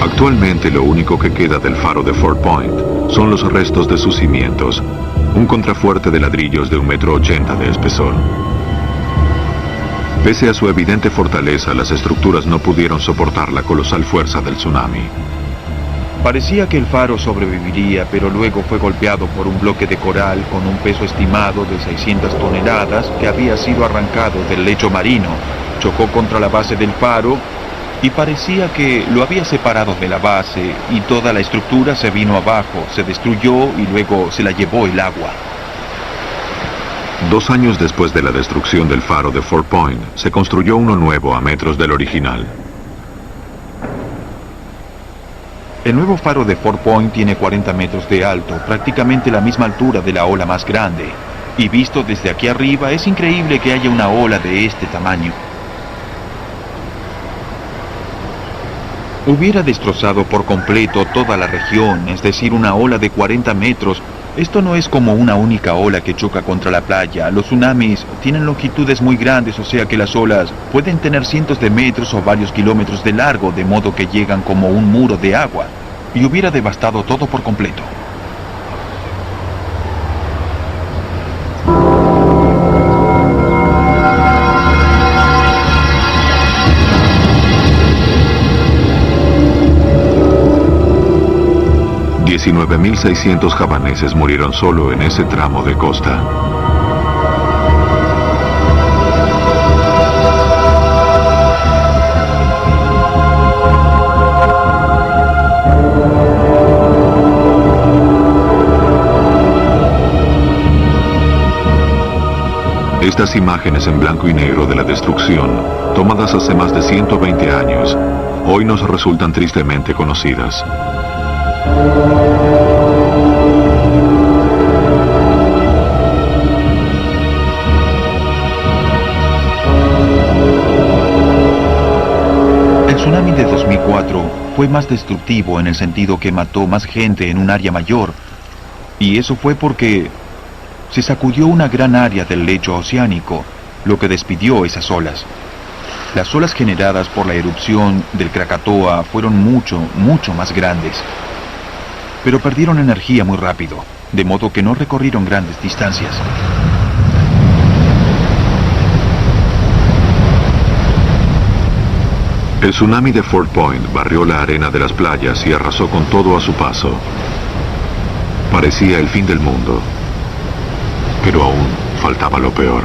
Actualmente lo único que queda del faro de Fort Point son los restos de sus cimientos, un contrafuerte de ladrillos de 1,80 m de espesor. Pese a su evidente fortaleza, las estructuras no pudieron soportar la colosal fuerza del tsunami. Parecía que el faro sobreviviría, pero luego fue golpeado por un bloque de coral con un peso estimado de 600 toneladas que había sido arrancado del lecho marino. Chocó contra la base del faro y parecía que lo había separado de la base y toda la estructura se vino abajo, se destruyó y luego se la llevó el agua. 2 años después de la destrucción del faro de Fort Point, se construyó uno nuevo a metros del original. El nuevo faro de Fort Point tiene 40 metros de alto, prácticamente la misma altura de la ola más grande. Y visto desde aquí arriba, es increíble que haya una ola de este tamaño. Hubiera destrozado por completo toda la región, es decir, una ola de 40 metros. Esto no es como una única ola que choca contra la playa. Los tsunamis tienen longitudes muy grandes, o sea que las olas pueden tener cientos de metros o varios kilómetros de largo, de modo que llegan como un muro de agua, y hubiera devastado todo por completo. $19,600 javaneses murieron solo en ese tramo de costa. Estas imágenes en blanco y negro de la destrucción, tomadas hace más de 120 años, hoy nos resultan tristemente conocidas. tsunami de 2004 fue más destructivo en el sentido que mató más gente en un área mayor, y eso fue porque se sacudió una gran área del lecho oceánico, lo que despidió esas olas. Las olas generadas por la erupción del Krakatoa fueron mucho más grandes, pero perdieron energía muy rápido, de modo que no recorrieron grandes distancias. El tsunami de Fort Point barrió la arena de las playas y arrasó con todo a su paso. Parecía el fin del mundo, pero aún faltaba lo peor.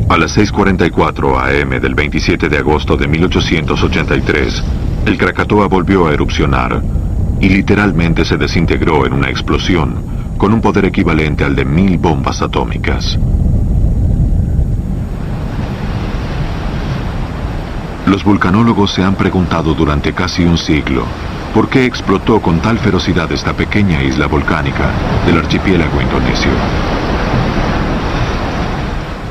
A las 6:44 a.m. del 27 de agosto de 1883, el Krakatoa volvió a erupcionar y literalmente se desintegró en una explosión con un poder equivalente al de 1000 bombas atómicas. Los vulcanólogos se han preguntado durante casi un siglo por qué explotó con tal ferocidad esta pequeña isla volcánica del archipiélago indonesio.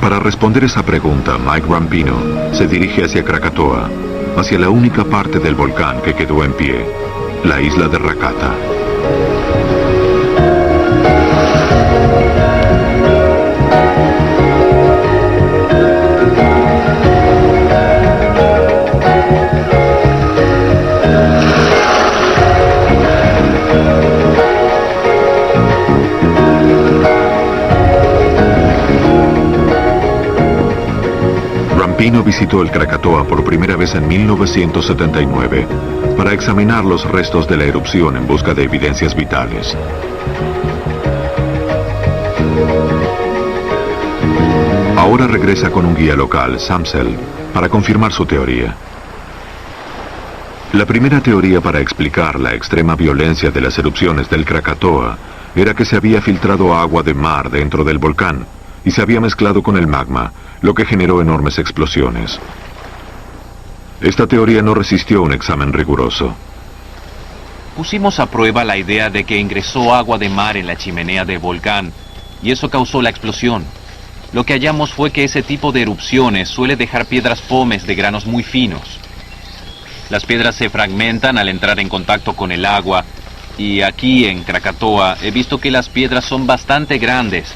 Para responder esa pregunta, Mike Rampino se dirige hacia Krakatoa, hacia la única parte del volcán que quedó en pie, la isla de Rakata. Rampino visitó el Krakatoa por primera vez en 1979 para examinar los restos de la erupción en busca de evidencias vitales. Ahora regresa con un guía local, Samsel, para confirmar su teoría. La primera teoría para explicar la extrema violencia de las erupciones del Krakatoa era que se había filtrado agua de mar dentro del volcán y se había mezclado con el magma, lo que generó enormes explosiones. Esta teoría no resistió un examen riguroso. Pusimos a prueba la idea de que ingresó agua de mar en la chimenea del volcán, y eso causó la explosión. Lo que hallamos fue que ese tipo de erupciones suele dejar piedras pómez de granos muy finos. Las piedras se fragmentan al entrar en contacto con el agua, y aquí en Krakatoa he visto que las piedras son bastante grandes,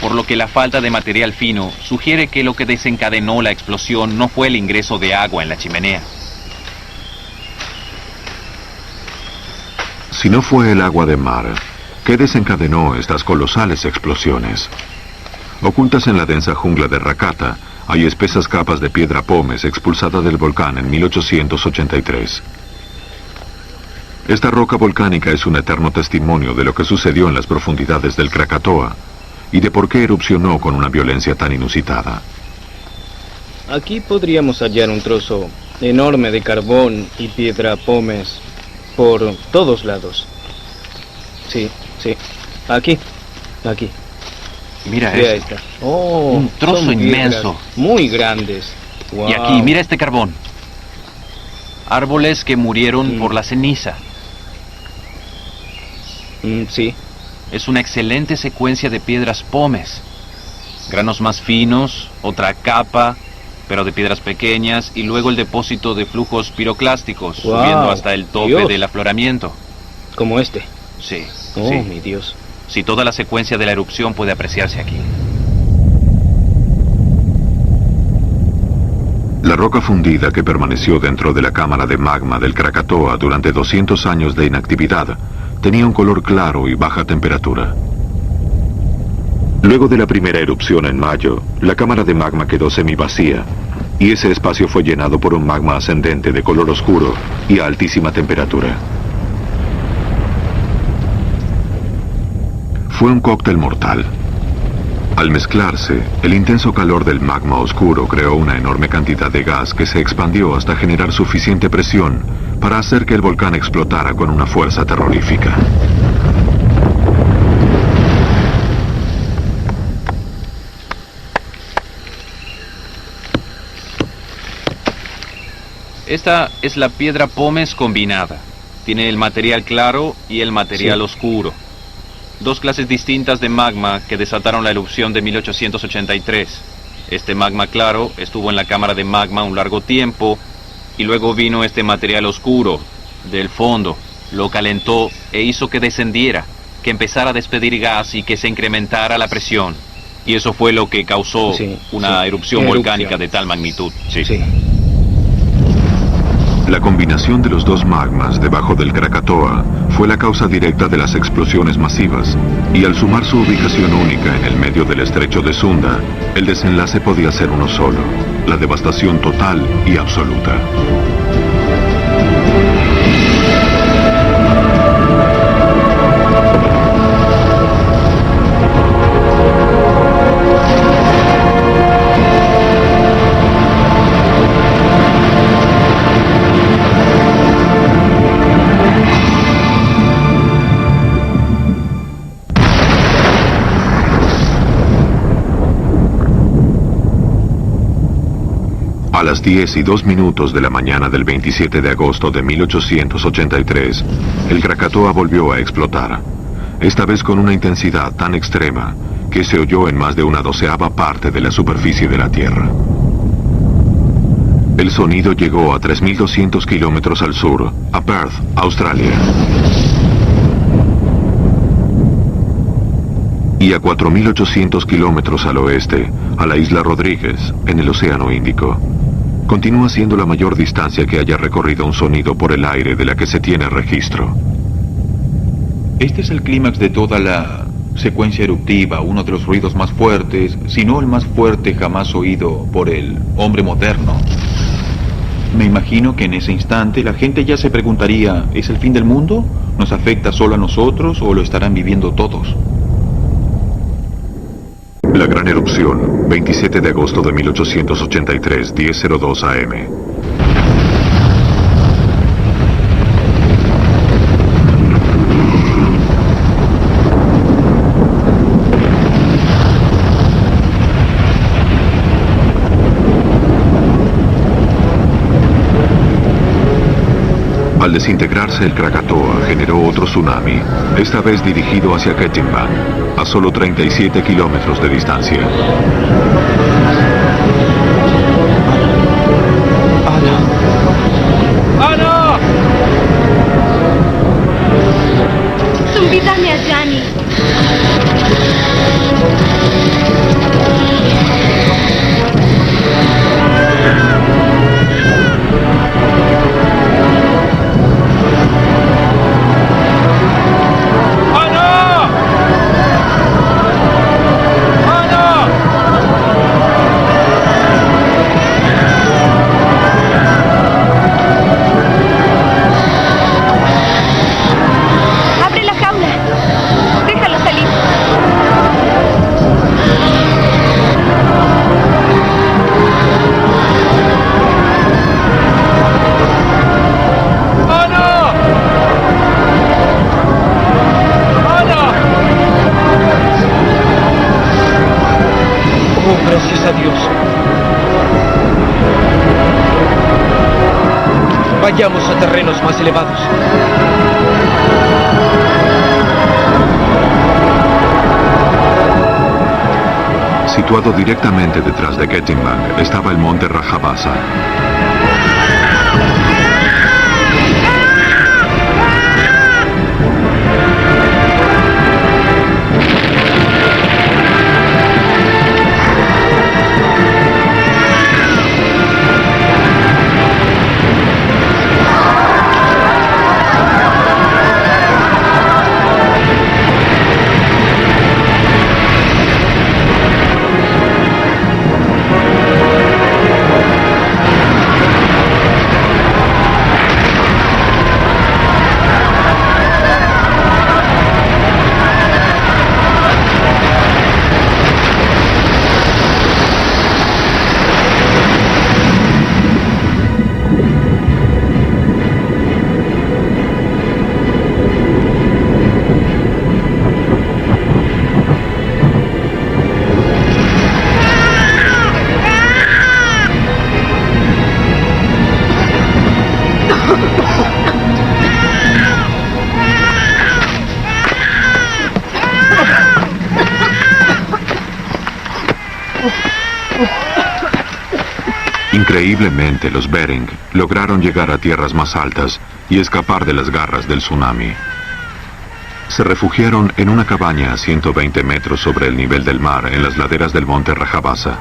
por lo que la falta de material fino sugiere que lo que desencadenó la explosión no fue el ingreso de agua en la chimenea. Si no fue el agua de mar, ¿qué desencadenó estas colosales explosiones? Ocultas en la densa jungla de Rakata, hay espesas capas de piedra pómez expulsada del volcán en 1883. Esta roca volcánica es un eterno testimonio de lo que sucedió en las profundidades del Krakatoa y de por qué erupcionó con una violencia tan inusitada. Aquí podríamos hallar un trozo enorme de carbón y piedra pómez por todos lados. Sí. Aquí. Mira Vea esto. esta. Oh, un trozo son inmenso. piedras muy grandes. Wow. Y aquí, mira este carbón. Árboles que murieron por la ceniza. Sí. Es una excelente secuencia de piedras pómez. Granos más finos, otra capa, pero de piedras pequeñas, y luego el depósito de flujos piroclásticos, Wow, subiendo hasta el tope Dios. del afloramiento. Como este. Sí, Oh, sí. mi Dios. Sí, toda la secuencia de la erupción puede apreciarse aquí. La roca fundida que permaneció dentro de la cámara de magma del Krakatoa durante 200 años de inactividad tenía un color claro y baja temperatura. Luego de la primera erupción en mayo, la cámara de magma quedó semivacía y ese espacio fue llenado por un magma ascendente de color oscuro y a altísima temperatura. Fue un cóctel mortal. Al mezclarse, el intenso calor del magma oscuro creó una enorme cantidad de gas que se expandió hasta generar suficiente presión para hacer que el volcán explotara con una fuerza terrorífica. Esta es la piedra pómez combinada. Tiene el material claro y el material oscuro. dos clases distintas de magma que desataron la erupción de 1883. Este magma claro estuvo en la cámara de magma un largo tiempo y luego vino este material oscuro del fondo, lo calentó e hizo que descendiera, que empezara a despedir gas y que se incrementara la presión. Y eso fue lo que causó una erupción volcánica de tal magnitud. Sí. La combinación de los dos magmas debajo del Krakatoa fue la causa directa de las explosiones masivas, y al sumar su ubicación única en el medio del estrecho de Sunda, el desenlace podía ser uno solo: la devastación total y absoluta. A las 10:02 de la mañana del 27 de agosto de 1883, el Krakatoa volvió a explotar, esta vez con una intensidad tan extrema que se oyó en más de una 12ª parte de la superficie de la Tierra. El sonido llegó a 3.200 kilómetros al sur, a Perth, Australia, y a 4.800 kilómetros al oeste, a la isla Rodríguez, en el Océano Índico. Continúa siendo la mayor distancia que haya recorrido un sonido por el aire de la que se tiene registro. Este es el clímax de toda la secuencia eruptiva, uno de los ruidos más fuertes, si no el más fuerte jamás oído por el hombre moderno. Me imagino que en ese instante la gente ya se preguntaría, ¿es el fin del mundo? ¿Nos afecta solo a nosotros o lo estarán viviendo todos? La gran erupción, 27 de agosto de 1883, 10:02 AM. Al desintegrarse el Krakatoa generó otro tsunami, esta vez dirigido hacia Ketimbang, a solo 37 kilómetros de distancia. ¡Ana! Zumbidame a Gianni. Vayamos a terrenos más elevados. Situado directamente detrás de Ketimbang estaba el monte Rajabasa. Increíblemente, los Bering lograron llegar a tierras más altas y escapar de las garras del tsunami. Se refugiaron en una cabaña a 120 metros sobre el nivel del mar en las laderas del monte Rajabasa.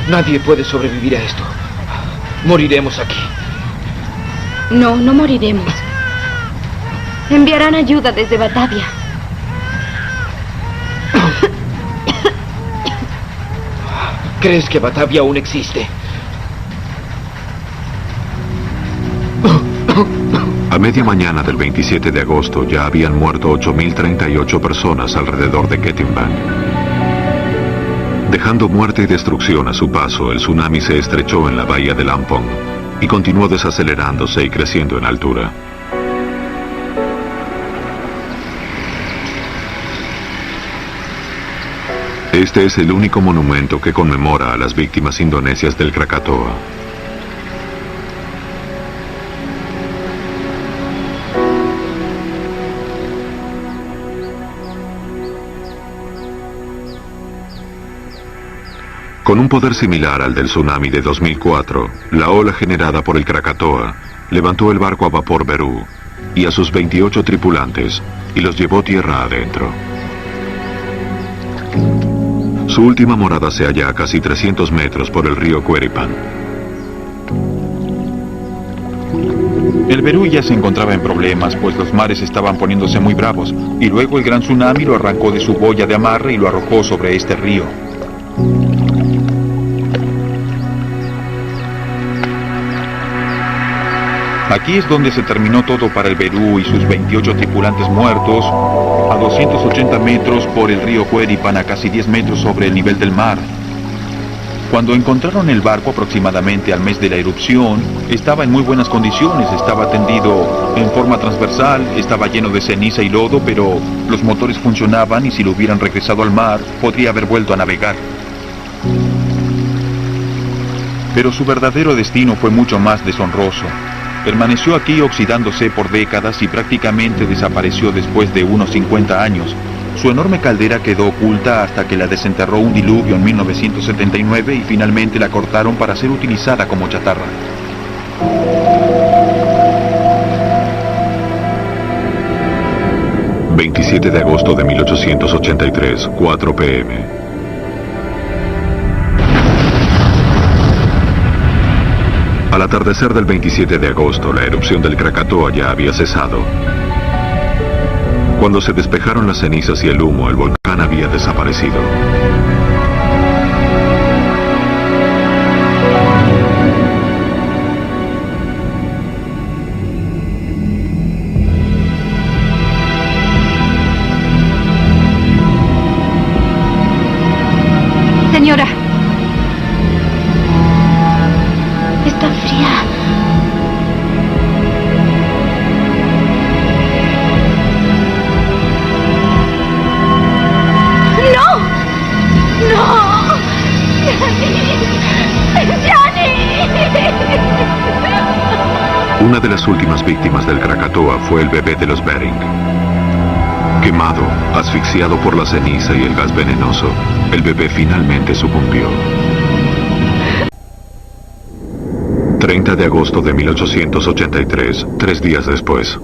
Nadie puede sobrevivir a esto. Moriremos aquí. No, no moriremos. Enviarán ayuda desde Batavia. ¿Crees que Batavia aún existe? A media mañana del 27 de agosto ya habían muerto 8.038 personas alrededor de Ketimbang. Dejando muerte y destrucción a su paso, el tsunami se estrechó en la bahía de Lampong y continuó desacelerándose y creciendo en altura. Este es el único monumento que conmemora a las víctimas indonesias del Krakatoa. Con un poder similar al del tsunami de 2004, la ola generada por el Krakatoa levantó el barco a vapor Berú y a sus 28 tripulantes y los llevó tierra adentro. Su última morada se halla a casi 300 metros por el río Cueripan. El Berú ya se encontraba en problemas, pues los mares estaban poniéndose muy bravos, y luego el gran tsunami lo arrancó de su boya de amarre y lo arrojó sobre este río. Aquí es donde se terminó todo para el Berú y sus 28 tripulantes muertos, a 280 metros por el río Cueripan, a casi 10 metros sobre el nivel del mar. Cuando encontraron el barco aproximadamente al mes de la erupción, estaba en muy buenas condiciones, estaba tendido en forma transversal, estaba lleno de ceniza y lodo, pero los motores funcionaban y si lo hubieran regresado al mar, podría haber vuelto a navegar. Pero su verdadero destino fue mucho más deshonroso. Permaneció aquí oxidándose por décadas y prácticamente desapareció después de unos 50 años. Su enorme caldera quedó oculta hasta que la desenterró un diluvio en 1979 y finalmente la cortaron para ser utilizada como chatarra. ...27 de agosto de 1883, 4 p.m. Al atardecer del 27 de agosto, la erupción del Krakatoa ya había cesado. Cuando se despejaron las cenizas y el humo, el volcán había desaparecido. Señora. Está fría. ¡No! ¡No! ¡Johnny! Una de las últimas víctimas del Krakatoa fue el bebé de los Bering. Quemado, asfixiado por la ceniza y el gas venenoso, el bebé finalmente sucumbió. 30 de agosto de 1883, 3 días después.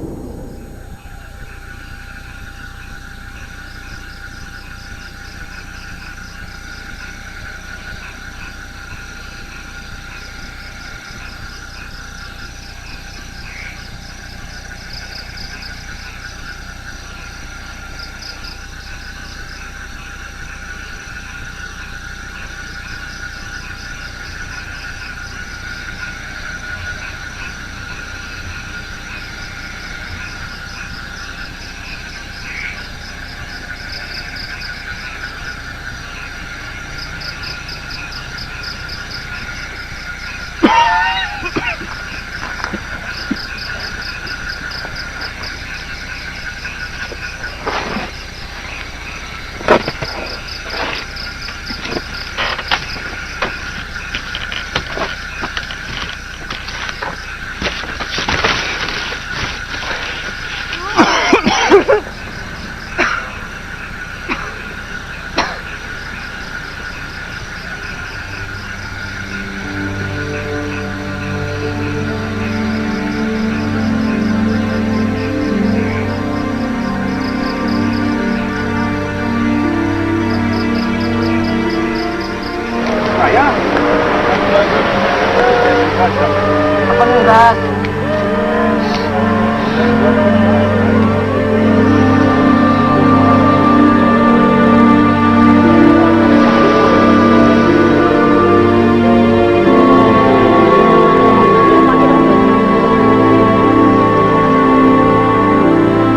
allá.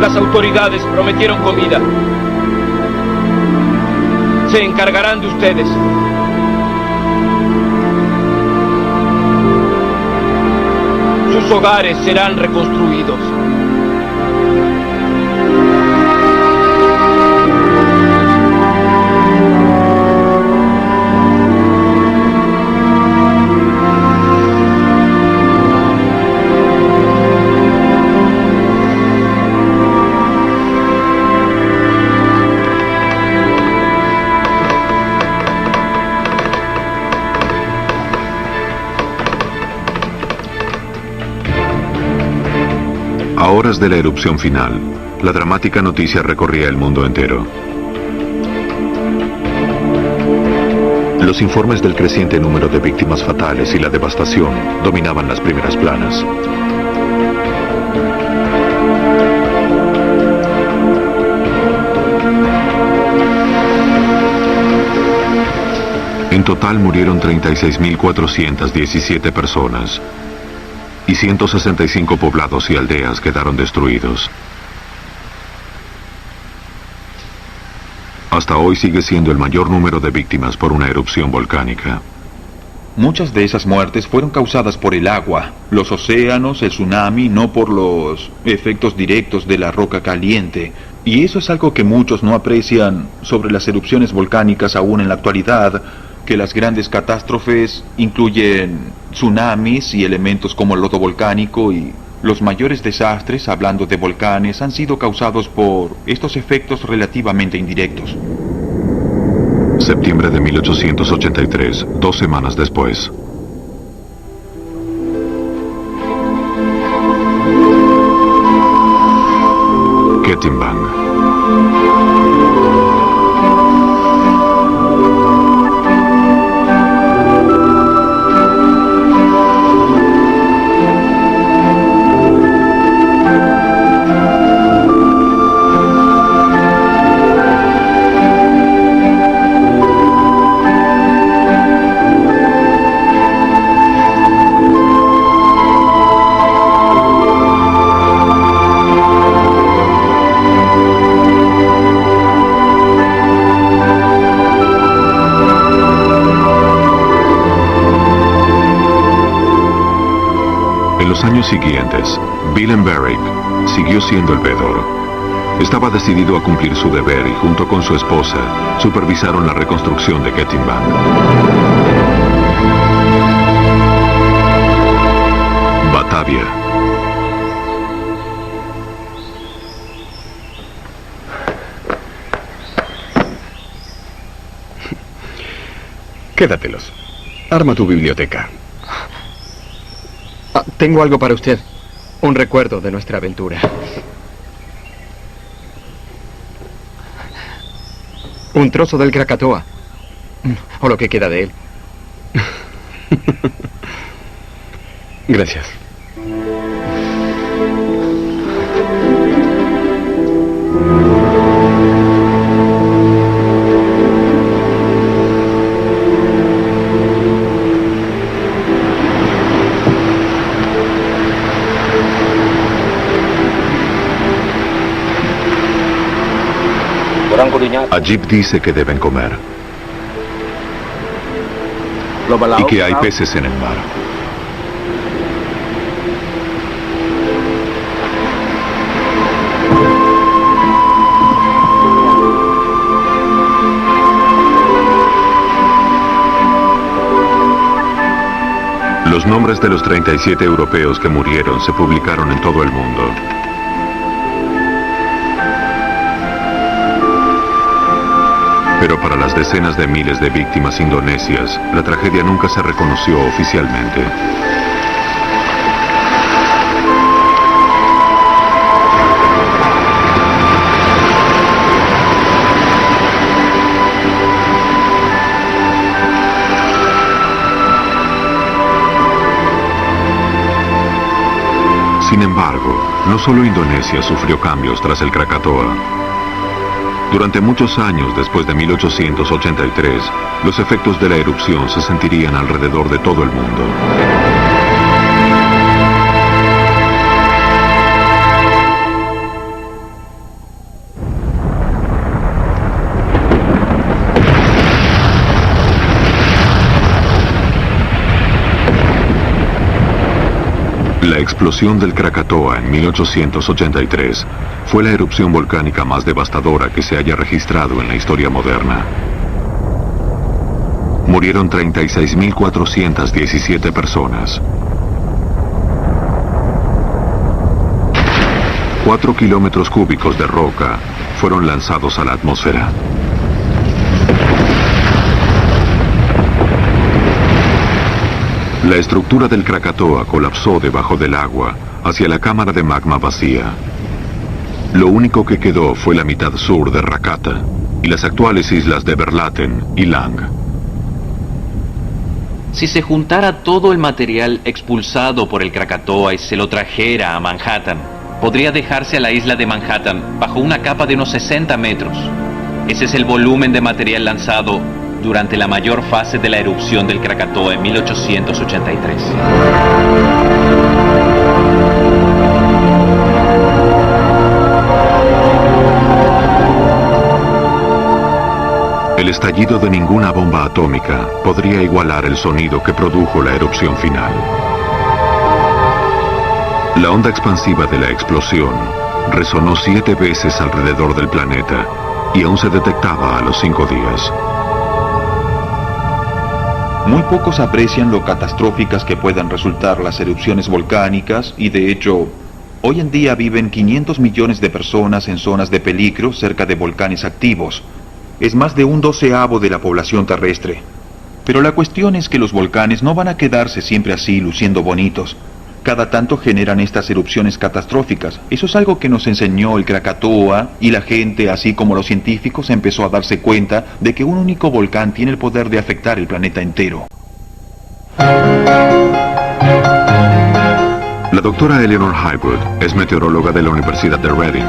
Las autoridades prometieron comida. Se encargarán de ustedes. Sus hogares serán reconstruidos. A horas de la erupción final, la dramática noticia recorría el mundo entero. Los informes del creciente número de víctimas fatales y la devastación dominaban las primeras planas. En total murieron 36.417 personas. Y 165 poblados y aldeas quedaron destruidos. Hasta hoy sigue siendo el mayor número de víctimas por una erupción volcánica. Muchas de esas muertes fueron causadas por el agua, los océanos, el tsunami, no por los efectos directos de la roca caliente. Y eso es algo que muchos no aprecian sobre las erupciones volcánicas aún en la actualidad, que las grandes catástrofes incluyen tsunamis y elementos como el lodo volcánico, y los mayores desastres, hablando de volcanes, han sido causados por estos efectos relativamente indirectos. Septiembre de 1883, 2 semanas después. Ketimbang. En los años siguientes, Willem Barrick siguió siendo el veedor. Estaba decidido a cumplir su deber y junto con su esposa supervisaron la reconstrucción de Ketimbang. Batavia. Quédatelos. Arma tu biblioteca. Tengo algo para usted. Un recuerdo de nuestra aventura. Un trozo del Krakatoa. O lo que queda de él. Gracias. Ajib dice que deben comer y que hay peces en el mar. Los nombres de los 37 europeos que murieron se publicaron en todo el mundo. Pero para las decenas de miles de víctimas indonesias, la tragedia nunca se reconoció oficialmente. Sin embargo, no solo Indonesia sufrió cambios tras el Krakatoa. Durante muchos años después de 1883, los efectos de la erupción se sentirían alrededor de todo el mundo. La explosión del Krakatoa en 1883 fue la erupción volcánica más devastadora que se haya registrado en la historia moderna. Murieron 36.417 personas. 4 kilómetros cúbicos de roca fueron lanzados a la atmósfera. La estructura del Krakatoa colapsó debajo del agua hacia la cámara de magma vacía. Lo único que quedó fue la mitad sur de Rakata y las actuales islas de Berlaten y Lang. Si se juntara todo el material expulsado por el Krakatoa y se lo trajera a Manhattan, podría dejarse a la isla de Manhattan bajo una capa de unos 60 metros. Ese es el volumen de material lanzado durante la mayor fase de la erupción del Krakatoa en 1883. El estallido de ninguna bomba atómica podría igualar el sonido que produjo la erupción final. La onda expansiva de la explosión resonó 7 veces alrededor del planeta y aún se detectaba a los 5 días. Muy pocos aprecian lo catastróficas que puedan resultar las erupciones volcánicas y de hecho, hoy en día viven 500 millones de personas en zonas de peligro cerca de volcanes activos. Es más de un 1/12 de la población terrestre. Pero la cuestión es que los volcanes no van a quedarse siempre así luciendo bonitos. Cada tanto generan estas erupciones catastróficas. Eso es algo que nos enseñó el Krakatoa y la gente, así como los científicos, empezó a darse cuenta de que un único volcán tiene el poder de afectar el planeta entero. La doctora Eleanor Highwood es meteoróloga de la Universidad de Reading.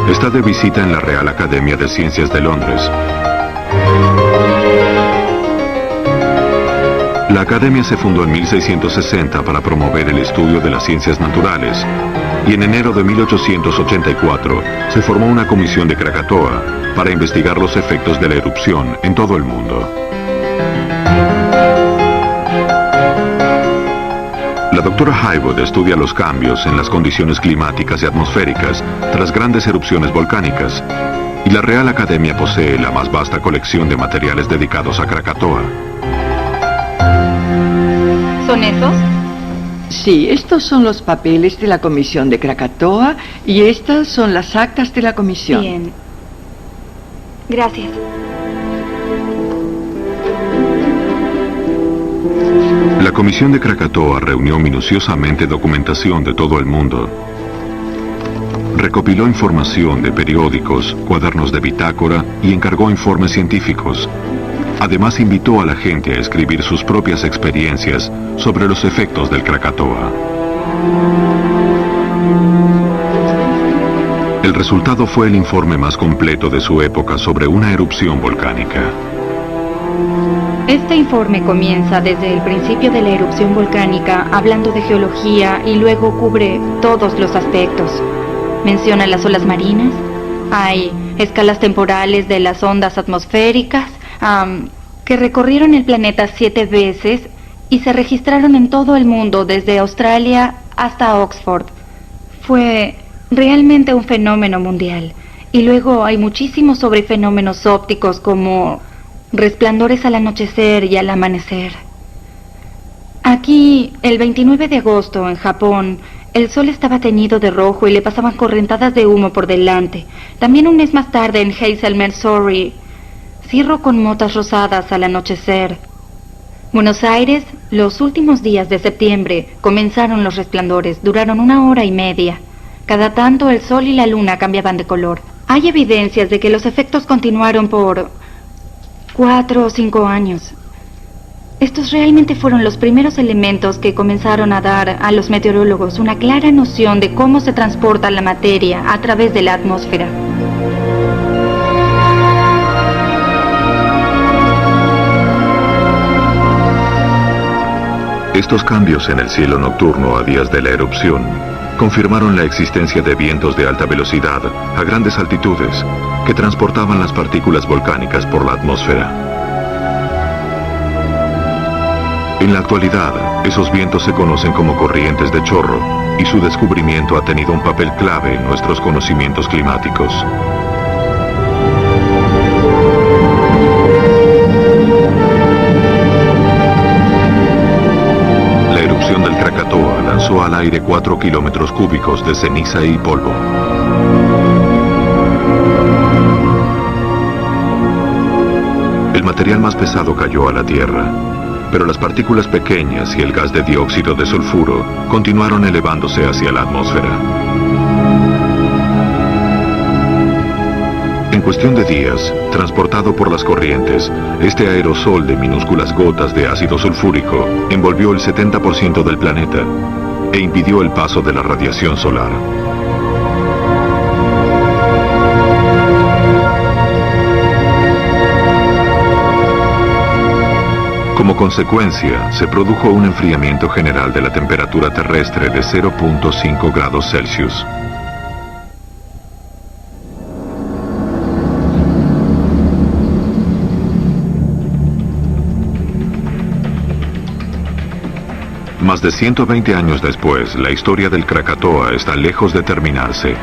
Está de visita en la Real Academia de Ciencias de Londres. La academia se fundó en 1660 para promover el estudio de las ciencias naturales, y en enero de 1884 se formó una comisión de Krakatoa para investigar los efectos de la erupción en todo el mundo. La doctora Highwood estudia los cambios en las condiciones climáticas y atmosféricas tras grandes erupciones volcánicas, y la Real Academia posee la más vasta colección de materiales dedicados a Krakatoa. ¿Son esos? Sí, estos son los papeles de la comisión de Krakatoa y estas son las actas de la comisión. Bien. Gracias. La comisión de Krakatoa reunió minuciosamente documentación de todo el mundo. Recopiló información de periódicos, cuadernos de bitácora y encargó informes científicos. Además, invitó a la gente a escribir sus propias experiencias sobre los efectos del Krakatoa. El resultado fue el informe más completo de su época sobre una erupción volcánica. Este informe comienza desde el principio de la erupción volcánica, hablando de geología, y luego cubre todos los aspectos. Menciona las olas marinas, hay escalas temporales de las ondas atmosféricas, que recorrieron el planeta 7 veces y se registraron en todo el mundo, desde Australia hasta Oxford. Fue realmente un fenómeno mundial. Y luego hay muchísimos sobre fenómenos ópticos como resplandores al anochecer y al amanecer. Aquí, el 29 de agosto, en Japón, el sol estaba teñido de rojo y le pasaban correntadas de humo por delante. También un mes más tarde, en Hazelmere, Surrey, cirro con motas rosadas al anochecer. Buenos Aires, los últimos días de septiembre, comenzaron los resplandores, duraron 1 hora y media. Cada tanto el sol y la luna cambiaban de color. Hay evidencias de que los efectos continuaron por 4 o 5 años. Estos realmente fueron los primeros elementos que comenzaron a dar a los meteorólogos una clara noción de cómo se transporta la materia a través de la atmósfera. Estos cambios en el cielo nocturno a días de la erupción confirmaron la existencia de vientos de alta velocidad a grandes altitudes que transportaban las partículas volcánicas por la atmósfera. En la actualidad, esos vientos se conocen como corrientes de chorro y su descubrimiento ha tenido un papel clave en nuestros conocimientos climáticos. La erupción del Krakatoa lanzó al aire 4 kilómetros cúbicos de ceniza y polvo. El material más pesado cayó a la Tierra, pero las partículas pequeñas y el gas de dióxido de sulfuro continuaron elevándose hacia la atmósfera. En cuestión de días, transportado por las corrientes, este aerosol de minúsculas gotas de ácido sulfúrico envolvió el 70% del planeta e impidió el paso de la radiación solar. Como consecuencia, se produjo un enfriamiento general de la temperatura terrestre de 0.5 grados Celsius. Más de 120 años después, la historia del Krakatoa está lejos de terminarse.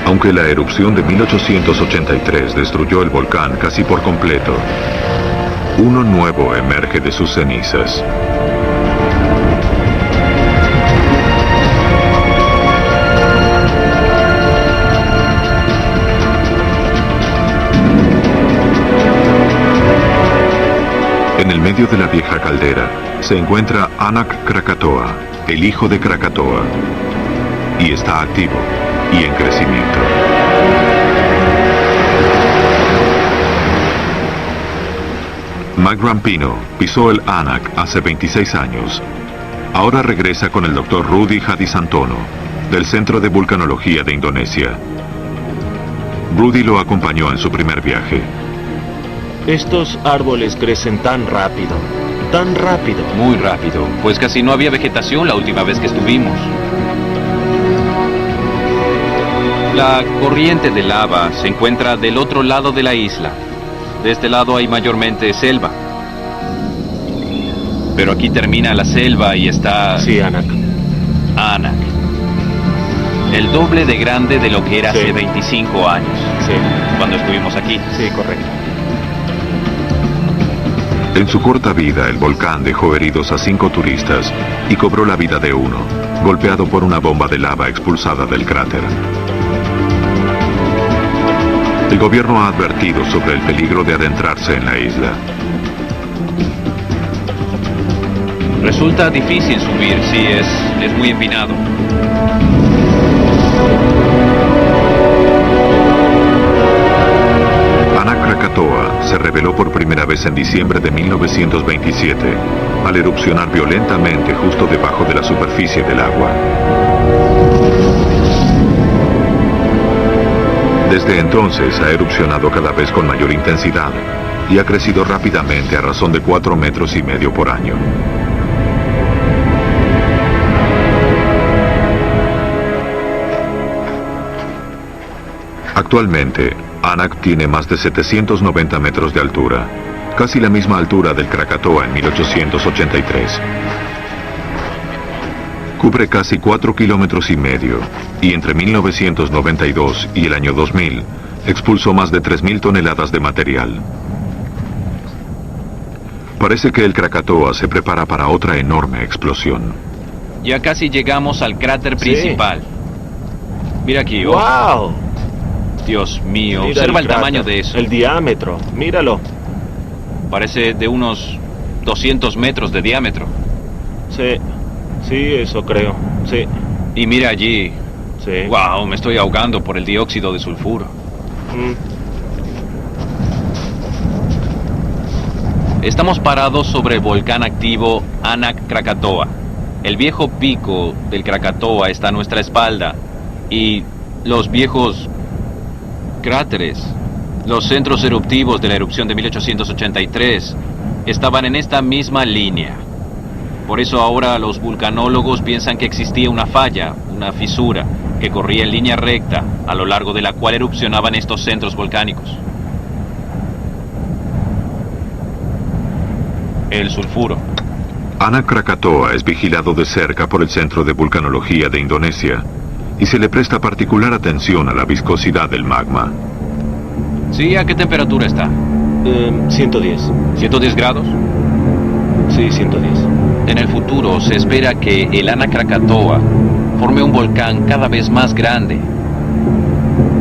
Aunque la erupción de 1883 destruyó el volcán casi por completo, uno nuevo emerge de sus cenizas. En el medio de la vieja caldera se encuentra Anak Krakatoa, el hijo de Krakatoa, y está activo y en crecimiento. Mike Rampino pisó el Anak hace 26 años. Ahora regresa con el Dr. Rudy Hadisantono, del Centro de Vulcanología de Indonesia. Rudy lo acompañó en su primer viaje. Estos árboles crecen tan rápido, tan rápido. Muy rápido, pues casi no había vegetación la última vez que estuvimos. La corriente de lava se encuentra del otro lado de la isla. De este lado hay mayormente selva. Pero aquí termina la selva y está... Sí, Anak. Anak. El doble de grande de lo que era hace 25 años. Sí. Cuando estuvimos aquí. Sí, correcto. En su corta vida, el volcán dejó heridos a 5 turistas y cobró la vida de uno, golpeado por una bomba de lava expulsada del cráter. El gobierno ha advertido sobre el peligro de adentrarse en la isla. Resulta difícil subir, sí, es muy empinado. Anak Krakatoa se reveló por primera vez en diciembre de 1927, al erupcionar violentamente justo debajo de la superficie del agua. Desde entonces ha erupcionado cada vez con mayor intensidad y ha crecido rápidamente a razón de 4,5 metros por año. Actualmente, Anak tiene más de 790 metros de altura, casi la misma altura del Krakatoa en 1883. Cubre casi 4,5 kilómetros y entre 1992 y el año 2000 expulsó más de 3.000 toneladas de material. Parece que el Krakatoa se prepara para otra enorme explosión. Ya casi llegamos al cráter principal. Mira aquí. Oh. ¡Wow! Dios mío, Mira observa el cráter, tamaño de eso. El diámetro, míralo. Parece de unos 200 metros de diámetro. Sí, sí, eso creo, sí. Y mira allí. Sí. Wow, me estoy ahogando por el dióxido de sulfuro. Estamos parados sobre el volcán activo Anak Krakatoa. El viejo pico del Krakatoa está a nuestra espalda y los viejos cráteres, los centros eruptivos de la erupción de 1883, estaban en esta misma línea. Por eso ahora los vulcanólogos piensan que existía una falla, una fisura, que corría en línea recta, a lo largo de la cual erupcionaban estos centros volcánicos. El sulfuro. Anak Krakatoa es vigilado de cerca por el Centro de Vulcanología de Indonesia y se le presta particular atención a la viscosidad del magma. ¿Sí? ¿A qué temperatura está? 110. ¿110 grados? Sí, 110. En el futuro se espera que el Anak Krakatoa forme un volcán cada vez más grande.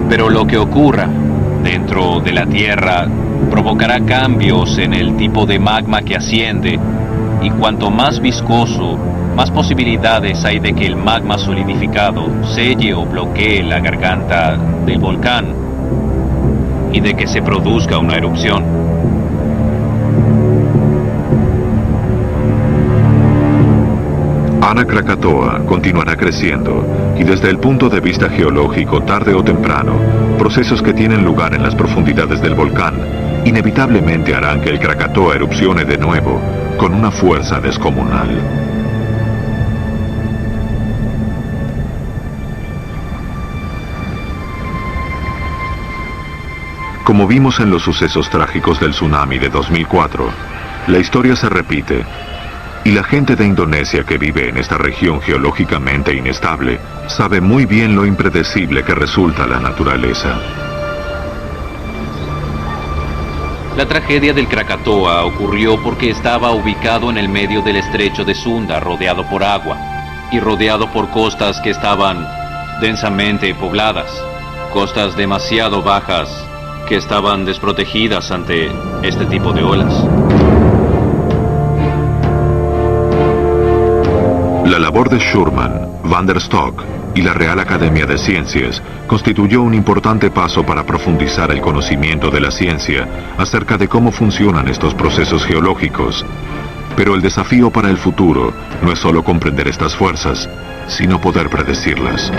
Pero lo que ocurra dentro de la Tierra provocará cambios en el tipo de magma que asciende, y cuanto más viscoso, más posibilidades hay de que el magma solidificado selle o bloquee la garganta del volcán y de que se produzca una erupción. Anak Krakatoa continuará creciendo y desde el punto de vista geológico, tarde o temprano, procesos que tienen lugar en las profundidades del volcán inevitablemente harán que el Krakatoa erupcione de nuevo con una fuerza descomunal. Como vimos en los sucesos trágicos del tsunami de 2004, la historia se repite y la gente de Indonesia que vive en esta región geológicamente inestable sabe muy bien lo impredecible que resulta la naturaleza. La tragedia del Krakatoa ocurrió porque estaba ubicado en el medio del estrecho de Sunda, rodeado por agua y rodeado por costas que estaban densamente pobladas, costas demasiado bajas que estaban desprotegidas ante este tipo de olas. La labor de Schurman, van der Stock y la Real Academia de Ciencias constituyó un importante paso para profundizar el conocimiento de la ciencia acerca de cómo funcionan estos procesos geológicos. Pero el desafío para el futuro no es solo comprender estas fuerzas, sino poder predecirlas.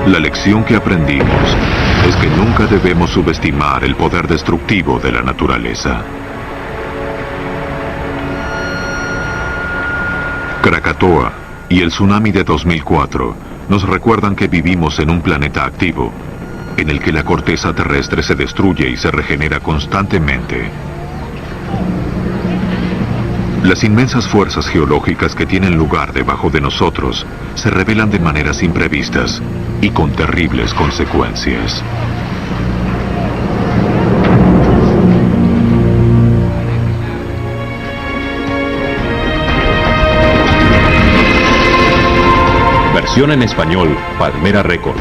La lección que aprendimos es que nunca debemos subestimar el poder destructivo de la naturaleza. Krakatoa y el tsunami de 2004 nos recuerdan que vivimos en un planeta activo, en el que la corteza terrestre se destruye y se regenera constantemente. Las inmensas fuerzas geológicas que tienen lugar debajo de nosotros se revelan de maneras imprevistas y con terribles consecuencias. Versión en español, Palmera Record.